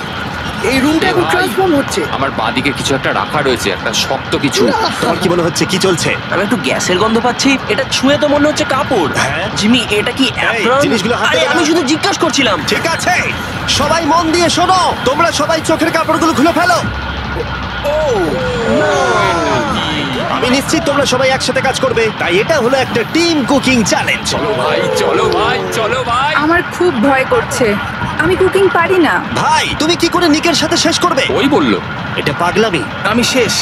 এই রুমটা এখন ভাই। ট্রান্সফর্ম হচ্ছে। আমার বাঁদিকে কিছু একটা রাখা রয়েছে, একটা শক্ত কিছু। তোমার কি মনে হচ্ছে কি চলছে? আমি একটু গ্যাসের গন্ধ পাচ্ছি। এটা ছুঁয়ে তো মনে হচ্ছে কাপড়। হ্যাঁ। জিমি, এটা কি apron? জিনিসগুলো হাতে আরে, নাও। আমি শুধু জিজ্ঞাসা করছিলাম। ঠিক আছে, সবাই মন দিয়ে শোনো। তোমরা সবাই চোখের কাপড়গুলো খুলে ফেলো। আমি নিশ্চিত তোমরা সবাই একসাথে কাজ করবে, তাই এটা হলো একটা টিম কুকিং চ্যালেঞ্জ। চলো ভাই চলো ভাই চলো ভাই। আমার খুব ভয় করছে। আমি কুকিং পারি না। ভাই, তুমি কি করে নিকের সাথে শেষ করবে? ওই বললো। এটা পাগলামি। আমি শেষ।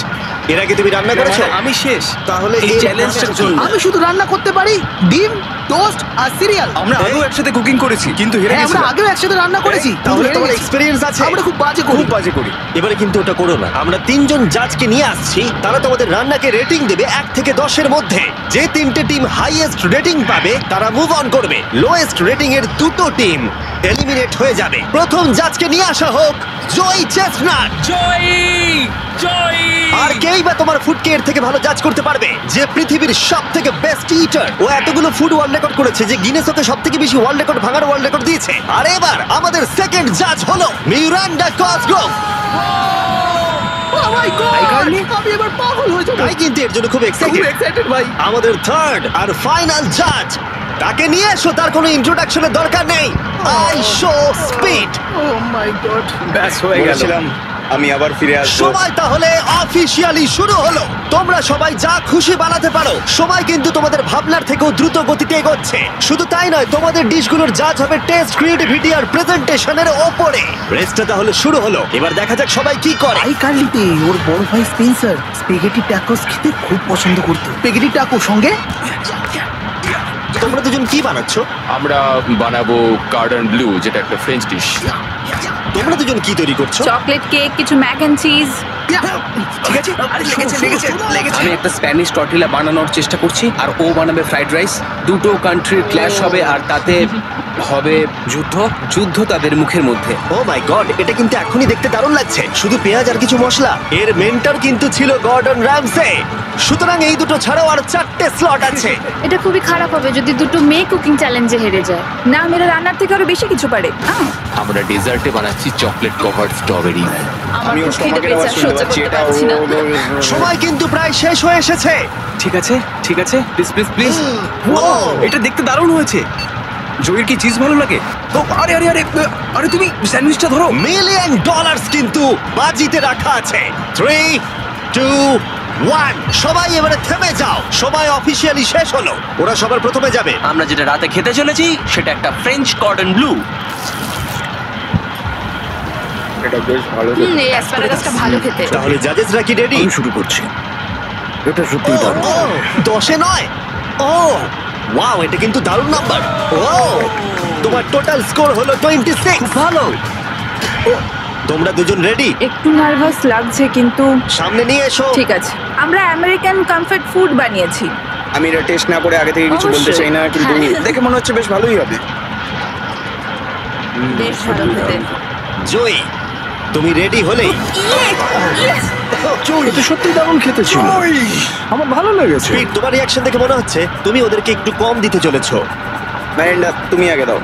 এর আগে তুমি রান্না করেছো? আমি শেষ। তাহলে এই এর চ্যালেঞ্জটার পরের জন্য আমি শুধু রান্না করতে পারি ডিম, টোস্ট আর সিরিয়াল। আমরা আগেও একসাথে কুকিং করেছি কিন্তু হেরে হ্যাঁ, আমরা গেছিলাম। আগেও একসাথে রান্না করেছি। তাহলে তোমার হেরে গেছি। এক্সপেরিয়েন্স আছে? আমরা খুব বাজে করি। খুব বাজে করি। এবারে কিন্তু ওটা করো না। আমরা 3 জন জাজকে নিয়ে আসছি, তারা তোমাদের রান্নাকে রেটিং দেবে 1 থেকে 10-এর মধ্যে। যে 3টে টিম হাইয়েস্ট রেটিং পাবে তারা মুভ অন করবে। লোয়েস্ট রেটিং এর 2টো টিম এলিমিনেট হয়ে যাবে। প্রথম জাজকে নিয়ে আসা হোক জয় চেস্টনাট। জয় জয়। আর কেই বা তোমার ফুডকে এর থেকে ভালো জাজ করতে পারবে? যে পৃথিবীর সব থেকে বেস্ট ইটার, ও এতগুলো ফুড ওয়ার্ল্ড রেকর্ড করেছে যে গিনেস ওকে সব থেকে বেশি ওয়ার্ল্ড রেকর্ড ভাঙার ওয়ার্ল্ড রেকর্ড দিয়েছে। আর এবার আমাদের সেকেন্ড জাজ হলো Miranda Cosgrove. Oh my God! আমি এবার পাগল হয়ে যাবো। তাই কিন্তু এর জন্য খুব খুব এক্সাইটেড। এক্সাইটেড ভাই। আমাদের থার্ড আর ফাইনাল জাজ, তাকে নিয়ে এসো। তার কোনো ইন্ট্রোডাকশনের দরকার নেই। I show speed. Oh my God! ব্যাস হয়ে গেছিলাম। আমি আবার ফিরে আসবো। সময় তাহলে অফিসিয়ালি শুরু হলো। তোমরা সবাই যা খুশি বানাতে পারো। সময় কিন্তু তোমাদের ভাবনার থেকেও দ্রুত গতিতে এগোচ্ছে। শুধু তাই নয়, তোমাদের ডিশগুলোর জাজ হবে টেস্ট, ক্রিয়েটিভিটি আর প্রেজেন্টেশনের ওপরে। রেসটা তাহলে শুরু হলো। এবার দেখা যাক সবাই কি করে। আই কার্লিতে ওর বড় ভাই স্পেন্সার স্পেগেটি ট্যাকোস খেতে খুব পছন্দ করতো। স্পেগেটি ট্যাকো সঙ্গে তোমরা দুজন কি বানাচ্ছো? আমরা বানাবো কার্ডন ব্লু, যেটা একটা ফ্রেঞ্চ ডিশ। তোমরা দুজন কি তৈরি করছো? চকলেট কেক, কিছু ম্যাক এন্ড চিজ। ঠিক আছে। আরে লেগেছে। আমি একটা স্প্যানিশ টর্টিলা বানানোর চেষ্টা করছি আর ও বানাবে ফ্রাইড রাইস। দুটো কান্ট্রির ক্ল্যাশ হবে আর তাতে হবে যুদ্ধ তাদের মুখের মধ্যে। ও মাই গড, এটা কিন্তু এখনই দেখতে দারুণ লাগছে। শুধু পেঁয়াজ আর কিছু মশলা। এর মেন্টর কিন্তু ছিল গর্ডন র্যামসে। সুতরাং এই দুটো ছাড়াও আর 4টে স্লট আছে। এটা খুবই খারাপ হবে যদি দুটো মেয়ে কুকিং চ্যালেঞ্জে হেরে যায়। না, মেয়েরা রান্নার থেকে আরো বেশি কিছু পারে। আমরা ডেজার্টে বানাচ্ছি চকলেট কভার্ড স্ট্রবেরি। আমার খুব খিদে পেয়েছে, আর সহ্য করতে পারছি না। সময় কিন্তু প্রায় শেষ হয়ে এসেছে। ঠিক আছে প্লিজ প্লিজ প্লিজ। ও, এটা দেখতে দারুণ হয়েছে। জয়ের কি চিজ ভালো লাগে? ও আরে আরে আরে আরে তুমি স্যান্ডউইচটা ধরো। $1 মিলিয়ন কিন্তু বাজিতে রাখা আছে। 3, 2, 1। সবাই এবারে থেমে যাও। সময় অফিসিয়ালি শেষ হলো। ওরা সবার প্রথমে যাবে। আমরা যেটা রাতে খেতে চলেছি সেটা একটা ফ্রেঞ্চ কর্ডন ব্লু। এটা বেশ ভালো। এই অ্যাসপারাগাসটা ভালো খেতে। তাহলে জাজেসরা কি রেডি? শুরু করছি। এটা সত্যি দারুণ। 10-এ নয়। ও ওয়াও, এটা কিন্তু দারুণ নাম্বার। ও, তোমার টোটাল স্কোর হলো 26। ভালো। তোমরা দুজন রেডি? একটু নার্ভাস লাগছে কিন্তু সামনে নিয়ে এসো। ঠিক আছে। আমরা আমেরিকান কমফর্ট ফুড বানিয়েছি। আমি এটা টেস্ট না করে আগে থেকে কিছু বলতে চাই না, কিন্তু দেখে মনে হচ্ছে বেশ ভালোই হবে। বেশ ভালো খেতে। জয়ী, তুমি রেডি হলেই এটা সত্যি দারুণ খেতে ছিল। আমার ভালো লেগেছে। স্পিড, তোমার রিঅ্যাকশন দেখে মনে হচ্ছে তুমি ওদেরকে একটু কম দিতে চলেছো। ম্যারিন্ডা তুমি আগে দাও।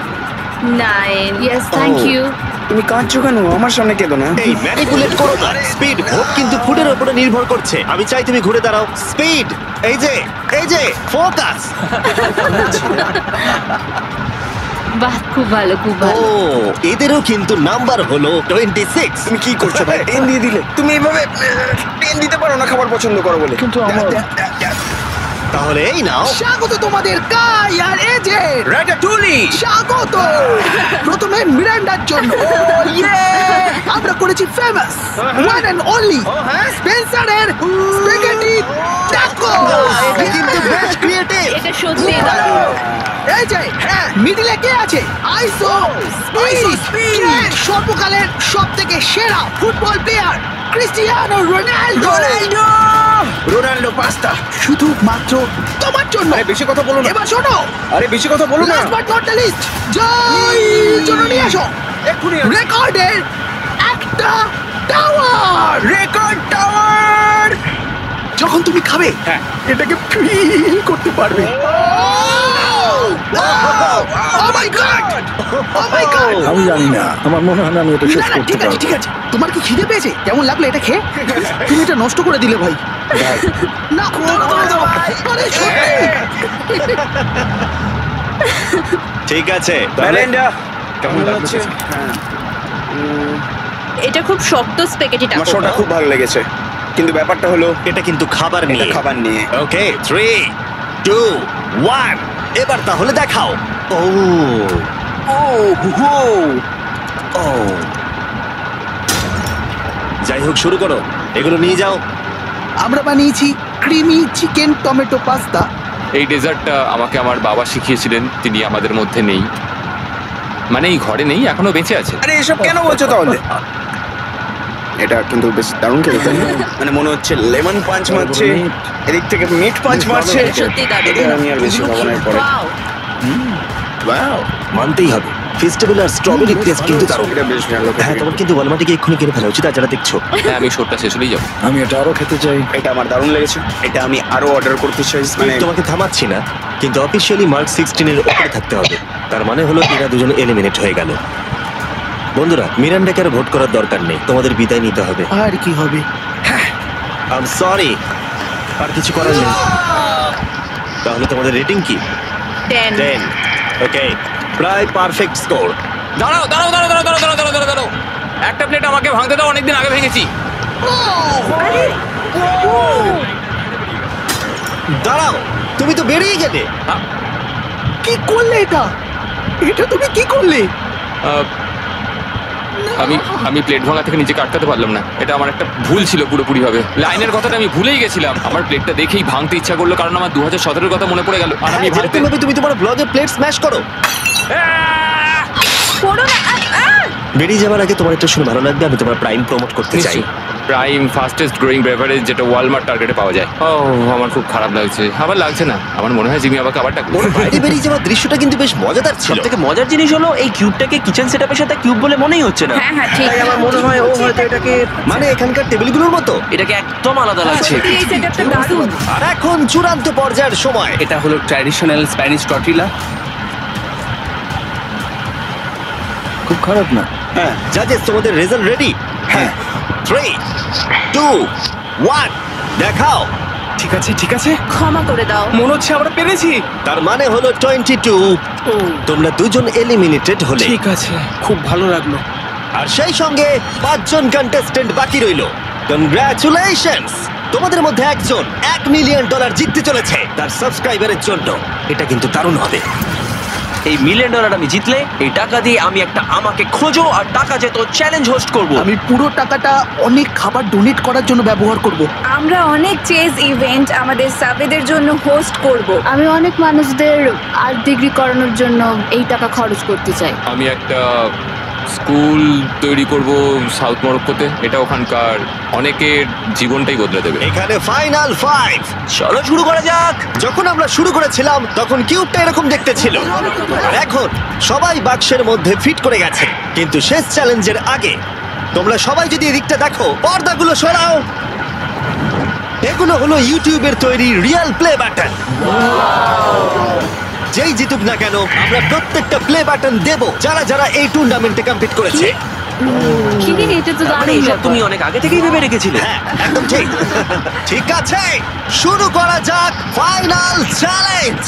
9 ইয়েস থ্যাংক ইউ। তুমি কাঁদছো কেন? আমার সামনে কেঁদো না। এই ম্যানিপুলেট করো না। স্পিড, ভোট কিন্তু ফুডের উপরে নির্ভর করছে। আমি চাই তুমি ঘুরে দাঁড়াও। স্পিড, এই যে ফোকাস। বাহ, খুব ভালো খুব ও, ভালো। এদেরও কিন্তু নাম্বার হলো 26। তুমি কি করছো ভাই? পেন দিয়ে দিলে। তুমি এইভাবে পেন দিতে পারো না খাবার পছন্দ করো বলে। কিন্তু আমার তাহলে এই নাও। স্বাগত তোমাদের কাই আর এজে। রাটাটুলি। স্বাগত। প্রথমে মিরান্ডার জন্য। আমরা করেছি ফেমাস ওয়ান এন্ড অনলি স্পেন্সারের স্পেগেটি ট্যাকো। এটা কিন্তু বেশ ক্রিয়েটিভ। এটা সত্যি দারুণ। এই যে হ্যাঁ, মিডিলে কে আছে? আইসো স্পিড! সর্বকালের সবথেকে সেরা football player Cristiano Ronaldo. Ronaldo pasta. শুধু মাত্র তোমার জন্য। আরে বেশি কথা বলো না। এবার শোনো, আরে বেশি কথা বলো না। Last but not the least, Joy জন্য নিয়ে আসো এক্ষুনি রেকর্ডের একটা টাওয়ার। Record tower. যখন তুমি খাবে এটাকে ফিল করতে পারবে। ও my god, O my god. আমি জানি না, আমার মনে হয় না আমি এটা শেষ করতে ঠিক আছে পারবো। ঠিক আছে, তোমার কি খিদে পেয়েছে? কেমন লাগলো এটা খেয়ে? তুমি এটা নষ্ট করে দিলে ভাই। না দাঁড়াও। আরে সত্যি ঠিক আছে, মেলিন্ডা কেমন লাগছে? এটা খুব শক্ত স্প্যাগেটি আমার টাকো। শোটা খুব ভালো লেগেছে, কিন্তু ব্যাপারটা হলো এটা কিন্তু খাবার নিয়ে। খাবার নিয়ে। ওকে 3 2 1 এবার তাহলে দেখাও। ও ও যাই হোক, শুরু করো, এগুলো নিয়ে যাও। আমরা বানিয়েছি ক্রিমি চিকেন টমেটো পাস্তা। এই ডেজার্টটা আমাকে আমার বাবা শিখিয়েছিলেন, তিনি আমাদের মধ্যে নেই, মানে এই ঘরে নেই, এখনো বেঁচে আছে। আরে এসব কেন বলছো তাহলে? এটা কিন্তু বেশ দারুণ খেতে, মানে মনে হচ্ছে লেমন পাঞ্চ মারছে, এদিক থেকে মিট পাঞ্চ মারছে। সত্যি দারুণ। এটা আমি আর বেশি খাবো না এরপরে। ওয়াও, ওয়াও, মানতেই হবে, ফেস্টিভ্যাল আর স্ট্রবেরি টেস্ট কিন্তু দারুণ। এটা বেশ ভালো খেতে। হ্যাঁ, তোমার কিন্তু ওয়ালমার্টে এক্ষুনি কিনে ফেলা উচিত, আর যারা দেখছো। হ্যাঁ, আমি শোটা শেষ হলেই যাবো। আমি এটা আরো খেতে চাই। এটা আমার দারুণ লেগেছে, এটা আমি আরো অর্ডার করতে চাই। মানে তোমাকে থামাচ্ছি না, কিন্তু অফিসিয়ালি মার্ক 16 এর উপরে থাকতে হবে। তার মানে হলো এরা দুজন এলিমিনেট হয়ে গেল। বন্ধুরা, মিরান্ডাকে আর ভোট করার দরকার নেই, তোমাদের বিদায় নিতে হবে। আর কি হবে? আই এম সরি, আর কিছু করার নেই। তাহলে তোমাদের রেটিং কি? 10। 10। ওকে, প্রায় পারফেক্ট স্কোর। দাঁড়াও দাঁড়াও দাঁড়াও দাঁড়াও দাঁড়াও দাঁড়াও দাঁড়াও দাঁড়াও, একটা প্লেট আমাকে ভাঙতে দাও, অনেকদিন আগে ভেঙেছি। দাঁড়াও, তুমি তো বেরিয়ে গেলে। কি করলে এটা? এটা তুমি কি করলে? আমি প্লেট ভাঙা থেকে নিচে কাটতে পারলাম না, এটা আমার একটা ভুল ছিল পুরোপুরি ভাবে। লাইনের কথাটা আমি ভুলেই গেছিলাম, আমার প্লেটটা দেখেই ভাঙতে ইচ্ছা করলো, কারণ আমার 2017 কথা মনে পড়ে গেল। আর আমি ভাঙতে যেরকম ভাবে তুমি তোমার ব্লগে প্লেট স্ম্যাশ করো। পড়ো না। বেরিয়ে যাওয়ার আগে তোমার একটা শুনে ভালো লাগবে, আমি তোমার প্রাইম প্রমোট করতে চাই। প্রাইম ফাস্টেস্ট গ্রোয়িং বেভারেজ, যেটা ওয়ালমার্ট টার্গেটে পাওয়া যায়। ও আমার খুব খারাপ লাগছে। আবার লাগছে না, আমার মনে হয় জিমি আমাকে আবার ডাকবে। ওর বাইরে বেরিয়ে যাওয়ার দৃশ্যটা কিন্তু বেশ মজাদার ছিল। সবথেকে মজার জিনিস হলো এই কিউবটাকে কিচেন সেটআপের সাথে কিউব বলে মনেই হচ্ছে না। হ্যাঁ হ্যাঁ ঠিক। তাই আমার মনে হয় ও হয়তো এটাকে মানে এখানকার টেবিলগুলোর মতো। এটাকে একদম আলাদা লাগছে। সত্যি এই সেটআপটা দারুণ। আর এখন চূড়ান্ত পর্যায়ের সময়। এটা হলো ট্র্যাডিশনাল স্প্যানিশ টর্টিলা। খুব খারাপ না। হ্যাঁ, জাজেস, তোমাদের রেজাল্ট রেডি? হ্যাঁ। 3 2 1 দেখাও। ঠিক আছে ঠিক আছে, ক্ষমা করে দাও। মনে হচ্ছে আমরা পেরেছি। তার মানে হলো 22। তোমরা দুজন এলিমিনেটেড হলে। ঠিক আছে, খুব ভালো লাগলো। আর সেই সঙ্গে 5 জন কন্টেস্টেন্ট বাকি রইল। কনগ্রাচুলেশনস, তোমাদের মধ্যে একজন $1 মিলিয়ন জিততে চলেছে তার সাবস্ক্রাইবারের জন্য। এটা কিন্তু দারুণ হবে। এই $1 মিলিয়ন আমি জিতলে এই টাকা দিয়ে আমি একটা আমাকে খোঁজো আর টাকা যেত চ্যালেঞ্জ হোস্ট করব। আমি পুরো টাকাটা অনেক খাবার ডোনেট করার জন্য ব্যবহার করব। আমরা অনেক চেজ ইভেন্ট আমাদের সাবেদের জন্য হোস্ট করব। আমি অনেক মানুষদের আর্ট ডিগ্রি করানোর জন্য এই টাকা খরচ করতে চাই। আমি একটা স্কুল তৈরি করব সাউথ মরক্কোতে, এটা ওখানকার অনেকের জীবনটাই বদলে দেবে। এখানে ফাইনাল 5। চলো শুরু করা যাক। যখন আমরা শুরু করেছিলাম তখন কিউবটা এরকম দেখতে ছিল, আর এখন সবাই বাক্সের মধ্যে ফিট করে গেছে। কিন্তু শেষ চ্যালেঞ্জের আগে তোমরা সবাই যদি এদিকটা দেখো, পর্দাগুলো সরাও। এগুলো হলো ইউটিউবের তৈরি রিয়েল প্লে বাটন। যেই জিতুক না কেন, আমরা প্রত্যেকটা প্লে বাটন দেব যারা যারা এই টুর্নামেন্টে কমপ্লিট করেছে। কি এটা তো মানে দারুণ এইসব ব্যাপার। তুমি অনেক আগে থেকেই ভেবে রেখেছিলে। হ্যাঁ, একদম ঠিক। ঠিক আছে, শুরু করা যাক ফাইনাল চ্যালেঞ্জ।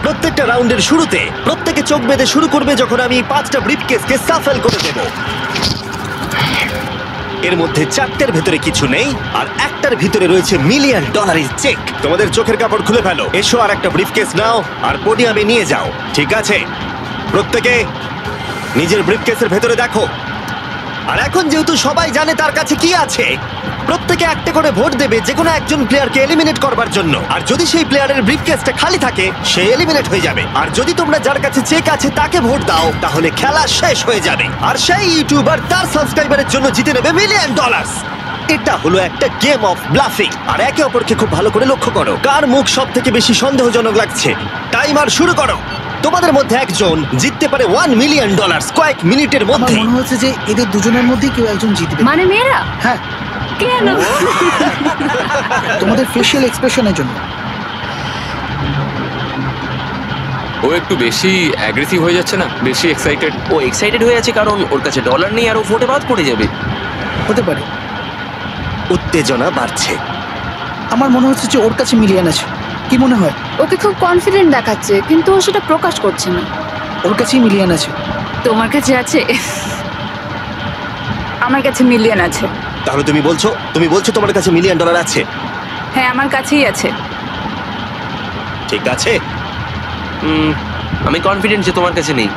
প্রত্যেকটা রাউন্ডের শুরুতে প্রত্যেকে চোখ বেঁধে শুরু করবে যখন আমি 5টা ব্রিফকেসকে সাফল করে দেব। এর মধ্যে 4টের ভেতরে কিছু নেই, আর একটার ভিতরে রয়েছে $1 মিলিয়ন চেক। তোমাদের চোখের কাপড় খুলে ফেলো, এসো আর একটা ব্রিফকেস নাও আর পোডিয়ামে নিয়ে যাও। ঠিক আছে, প্রত্যেকে নিজের ব্রিফকেসের ভেতরে দেখো। আর এখন যেহেতু সবাই জানে তার কাছে কি আছে, প্রত্যেকে একটা করে ভোট দেবে যে কোনো একজন প্লেয়ারকে এলিমিনেট করবার জন্য। আর যদি সেই প্লেয়ারের ব্রিফকেসটা খালি থাকে, সে এলিমিনেট হয়ে যাবে। আর যদি তোমরা যার কাছে চেক আছে তাকে ভোট দাও, তাহলে খেলা শেষ হয়ে যাবে। আর সেই ইউটিউবার তার সাবস্ক্রাইবারের জন্য জিতে নেবে $1 মিলিয়ন। এটা হলো একটা গেম অফ ব্লাফিং। আর একে অপরকে খুব ভালো করে লক্ষ্য করো, কার মুখ সব থেকে বেশি সন্দেহজনক লাগছে। টাইমার শুরু করো। তোমাদের মধ্যে একজন জিততে পারে $1 মিলিয়ন কয়েক মিনিটের আমার মধ্যে। মনে হচ্ছে যে এদের দুজনের মধ্যে কেউ একজন জিতবে। মানে মেয়েরা? হ্যাঁ, কেন? তোমাদের ফেশিয়াল এক্সপ্রেশনের জন্য। ও একটু বেশি অ্যাগ্রেসিভ হয়ে যাচ্ছে না, বেশি এক্সাইটেড। ও এক্সাইটেড হয়ে আছে কারণ ওর কাছে ডলার নেই আর ও ভোটে বাদ পড়ে যাবে। হতে পারে। উত্তেজনা বাড়ছে। আমার মনে হচ্ছে যে ওর কাছে মিলিয়ন আছে। কি মনে হয়? ওকে খুব কনফিডেন্ট দেখাচ্ছে, কিন্তু ও সেটা প্রকাশ করছে না। ওর কাছেই মিলিয়ন আছে। তোমার কাছে আছে? আমার কাছে মিলিয়ন আছে। তাহলে তুমি বলছো তোমার কাছে $1 মিলিয়ন আছে? হ্যাঁ, আমার কাছেই আছে। ঠিক আছে। আমি কনফিডেন্ট যে তোমার কাছে নেই,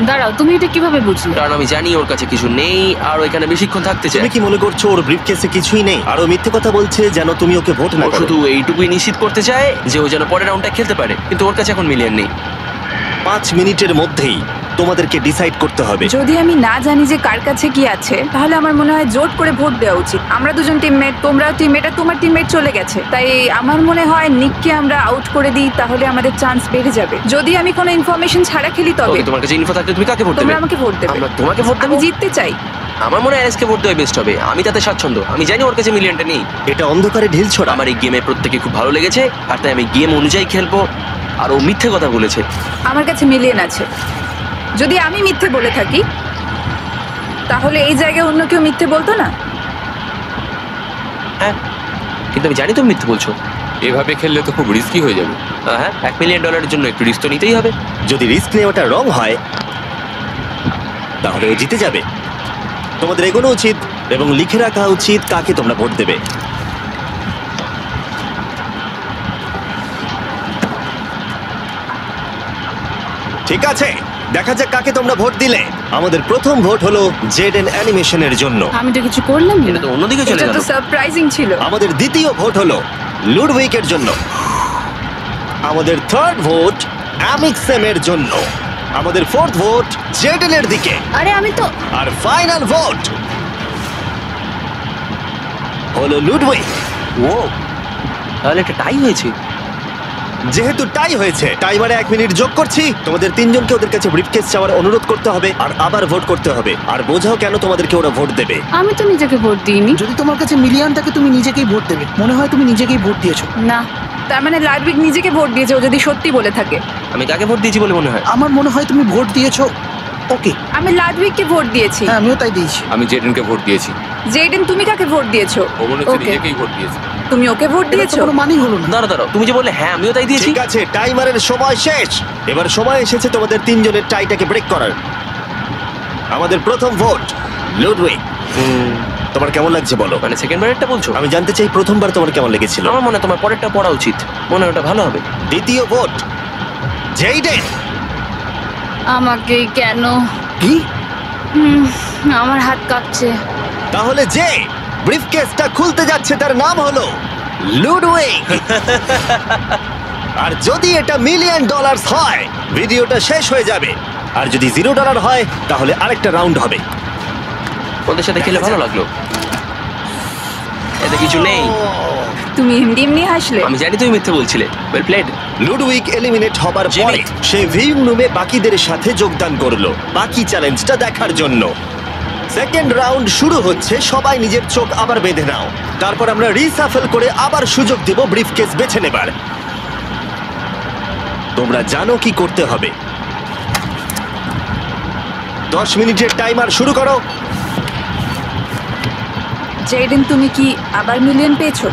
দাঁড়াও, তুমি এটা কিভাবে বুঝলে? কারণ আমি জানি ওর কাছে কিছু নেই আর ও এখানে বেশিক্ষণ থাকতে চায়। তুমি কি মনে করছো ওর ব্রিফকেসে কিছুই নেই আর ও মিথ্যে কথা বলছে যেন তুমি ওকে ভোট না ও করো? শুধু এইটুকুই নিশ্চিত করতে চায় যে ও যেন পরের রাউন্ডটা খেলতে পারে, কিন্তু ওর কাছে এখন মিলিয়ন নেই। 5 মিনিটের মধ্যেই তোমাদেরকে ডিসাইড করতে হবে। যদি আমি না জানি যে কার কাছে কি আছে, তাহলে আমার মনে হয় জোট করে ভোট দেওয়া উচিত। আমরা দুজন টিমমেট, তোমরাও টিমমেট, আর তোমার টিমমেট চলে গেছে, তাই আমার মনে হয় নিককে আমরা আউট করে দিই, তাহলে আমাদের চান্স বেড়ে যাবে। যদি আমি কোনো ইনফরমেশন ছাড়া খেলি তবে। ওকে, তোমার কাছে ইনফো থাকলে তুমি কাকে ভোট দেবে? তোমরা আমাকে ভোট দেবে। আমরা তোমাকে ভোট দেব? আমি জিততে চাই। আমার মনে হয় অ্যালেক্সকে ভোট দেওয়া বেস্ট হবে। আমি তাতে স্বাচ্ছন্দ্য। আমি জানি ওর কাছে মিলিয়নটা নেই। এটা অন্ধকারে ঢিল ছোড়া। আমার এই গেমে প্রত্যেকে খুব ভালো লেগেছে আর তাই আমি গেম অনুযায়ী খেলবো। আর ও মিথ্যে কথা বলেছে। আমার কাছে মিলিয়ন আছে। যদি আমি মিথ্যে বলে থাকি, তাহলে এই জায়গায় অন্য কেউ মিথ্যে বলতো না। হ্যাঁ, কিন্তু আমি জানি তুমি মিথ্যে বলছো। এভাবে খেললে তো খুব রিস্কি হয়ে যাবে। হ্যাঁ, $1 মিলিয়ন জন্য একটু রিস্ক তো নিতেই হবে। যদি রিস্ক নেওয়াটা রং হয়, তাহলে ও জিতে যাবে। তোমাদের এগোনো উচিত এবং লিখে রাখা উচিত কাকে তোমরা ভোট দেবে। ঠিক আছে, দেখা যাক কাকে তোমরা ভোট দিলে। আমাদের প্রথম ভোট হলো জেডেন অ্যানিমেশনের জন্য। আমি তো কিছু করলাম না। এটা তো অন্যদিকে চলে এটা গেল। তো সারপ্রাইজিং ছিল। আমাদের দ্বিতীয় ভোট হলো লুডউইকের জন্য। আমাদের থার্ড ভোট অ্যামিক্সেমের জন্য। আমাদের ফোর্থ ভোট জেডেনের দিকে। আরে আমি তো আর ফাইনাল ভোট হলো লুডউইক। ও, তাহলে এটা টাই হয়েছে। যেহেতু টাই হয়েছে, টাইমারে 1 মিনিট যোগ করছি। তোমাদের তিনজনকে ওদের কাছে ব্রিফকেস চাওয়ার অনুরোধ করতে হবে আর আবার ভোট করতে হবে। আর বোঝাও কেন তোমাদেরকে ওরা ভোট দেবে। আমি তো নিজেকে ভোট দিইনি। যদি তোমার কাছে মিলিয়ন থাকে তুমি নিজেকেই ভোট দেবে। মনে হয় তুমি নিজেকেই ভোট দিয়েছো। না, তার মানে লাডভিক নিজেকে ভোট দিয়েছে, ও যদি সত্যি বলে থাকে। আমি কাকে ভোট দিয়েছি বলে মনে হয়? আমার মনে হয় তুমি ভোট দিয়েছো ওকে। আমি লাডভিককে ভোট দিয়েছি। হ্যাঁ, আমিও তাই দিয়েছি। আমি জেডেনকে ভোট দিয়েছি। জেডেন, তুমি কাকে ভোট দিয়েছো? ও মনে হচ্ছে Okay. নিজেকেই ভোট দিয়েছে। তুমি ওকে ভোট এটা তো দিয়েছো? কোনো মানেই হলো না। দাঁড়াও, তুমি যে বললে হ্যাঁ আমিও তাই দিয়েছি। ঠিক আছে, টাইমারের সময় শেষ। এবার সময় এসেছে তোমাদের তিনজনের টাইটাকে ব্রেক করার। আমাদের প্রথম ভোট লুডউইক। তোমার কেমন লাগছে বলো? মানে সেকেন্ড বারেরটা বলছো? আমি জানতে চাই প্রথমবার তোমার কেমন লেগেছিল। আমার মনে হয় তোমার পরেরটা পড়া উচিত। মনে হয় ওটা ভালো হবে। দ্বিতীয় ভোট জেইডেন। আমাকে কেন? কি? আমার হাত কাঁপছে। তাহলে যে ব্রিফকেসটা খুলতে যাচ্ছে তার নাম হলো লুডউইক। আর যদি এটা $1 মিলিয়ন হয়, ভিডিওটা শেষ হয়ে যাবে। আর যদি $0 হয়, তাহলে আরেকটা রাউন্ড হবে। ওদের সাথে খেলে ভালো লাগলো। এতে কিছু নেই। তুমি এমনি এমনি হাসলে। আমি জানি তুমি মিথ্যে বলছিলে। Well played. লুডউইক এলিমিনেট হবার পরে সে ভিম রুমে বাকিদের সাথে যোগদান করলো বাকি চ্যালেঞ্জটা দেখার জন্য। সেকেন্ড রাউন্ড শুরু হচ্ছে। সবাই নিজের চোখ আবার বেঁধে নাও। তারপর আমরা রিসাফেল করে আবার সুযোগ দেব ব্রিফকেস বেছে নেবার। তোমরা জানো কি করতে হবে। 10 মিনিটের টাইমার শুরু করো। জেডেন, তুমি কি আবার মিলিয়ন পেয়েছো?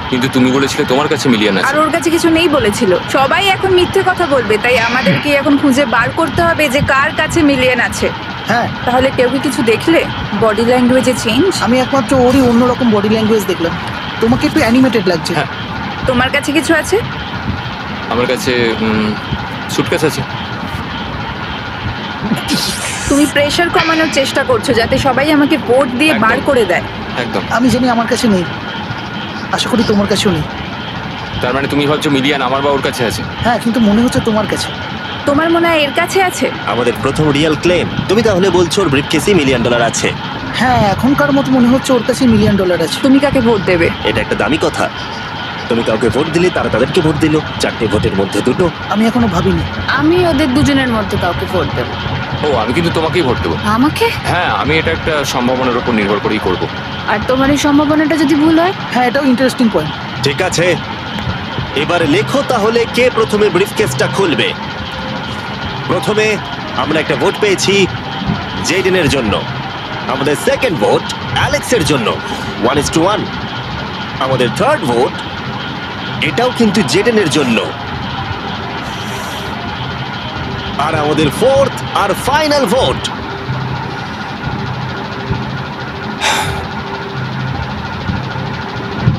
কিন্তু তুমি বলেছিলে তোমার কাছে মিলিয়ন আর আছে। ওর কাছে কিছু নেই বলেছিল। সবাই এখন মিথ্যে কথা বলবে, তাই আমাদেরকে এখন খুঁজে বার করতে হবে যে কার কাছে মিলিয়ন আছে। হ্যাঁ, তাহলে কেউ কি কিছু দেখলে? বডি ল্যাঙ্গুয়েজে চেঞ্জ? আমি একমাত্র ওরই অন্যরকম বডি ল্যাঙ্গুয়েজ দেখলাম। তোমাকে একটু অ্যানিমেটেড লাগছে। হ্যাঁ। তোমার কাছে কিছু আছে? আমার কাছে সুটকেস আছে। তুমি প্রেশার কমানোর চেষ্টা করছো যাতে সবাই আমাকে ভোট দিয়ে একদম। বার করে দেয়। একদম। আমি জানি আমার কাছে নেই, আশা করি তোমার কাছেও নেই। তার মানে তুমি ভাবছো মিলিয়ন আমার বা ওর কাছে আছে? হ্যাঁ, কিন্তু মনে হচ্ছে তোমার কাছে। তোমার মনে হয় এর কাছে আছে? আমাদের প্রথম রিয়েল ক্লেম। তুমি তাহলে বলছো ওর ব্রিফকেসে $1 মিলিয়ন আছে? হ্যাঁ, এখনকার মতো মনে হচ্ছে ওর কাছে $1 মিলিয়ন আছে। তুমি কাকে ভোট দেবে? এটা একটা দামি কথা। তুমি কাউকে ভোট দিলে তারা তাদেরকে ভোট দিল, 4টে ভোটের মধ্যে 2টো। আমি এখনো ভাবিনি। আমি ওদের দুজনের মধ্যে কাউকে ভোট দেবো। ও, আমি কিন্তু তোমাকেই ভোট দেবো। আমাকে? হ্যাঁ, আমি এটা একটা সম্ভাবনার উপর নির্ভর করেই করব। আর তোমার এই সম্ভাবনাটা যদি ভুল হয়? হ্যাঁ, এটাও ইন্টারেস্টিং পয়েন্ট। ঠিক আছে, এবার লেখো তাহলে কে প্রথমে ব্রিফকেসটা খুলবে। প্রথমে আমরা একটা ভোট পেয়েছি জেডেনের জন্য। আমাদের সেকেন্ড ভোট অ্যালেক্সের জন্য, 1:1। আমাদের থার্ড ভোট এটাও কিন্তু জেডেনের জন্য। আর আমাদের ফোর্থ আর ফাইনাল ভোট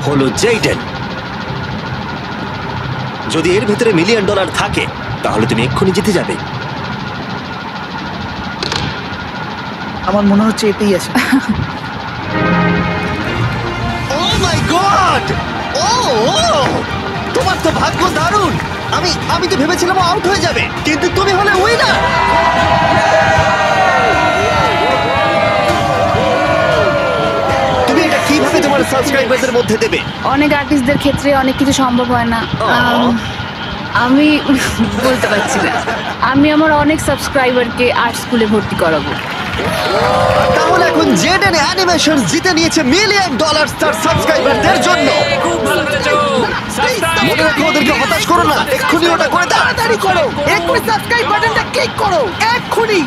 হলো জেডেন। যদি এর ভেতরে $1 মিলিয়ন থাকে তাহলে তুমি এক্ষুনি জিতে যাবে। আমার মনে হচ্ছে এটাই আছে। ও মাই গড! ও তোমার তো ভাগ্য দারুণ। আমি তো ভেবেছিলাম আউট হয়ে যাবে, কিন্তু তুমি হলে উইনার। তুমি এটা কিভাবে তোমার সাবস্ক্রাইবারদের মধ্যে দেবে? অনেক আর্টিস্টদের ক্ষেত্রে অনেক কিছু সম্ভব হয় না। আমি বলতে পারছি না। আমি আমার অনেক সাবস্ক্রাইবারকে আর্ট স্কুলে ভর্তি করাবো। তাহলে এখন জেডেন অ্যানিমেশন জিতে নিয়েছে $1 মিলিয়ন তার সাবস্ক্রাইবারদের জন্য। খুব ভালো করেছো। মনে রাখো, ওদেরকে হতাশ করো না, এক্ষুনি ওটা করে দাও। তাড়াতাড়ি করো, এক্ষুনি সাবস্ক্রাইব বাটনটা ক্লিক করো, এক্ষুনি।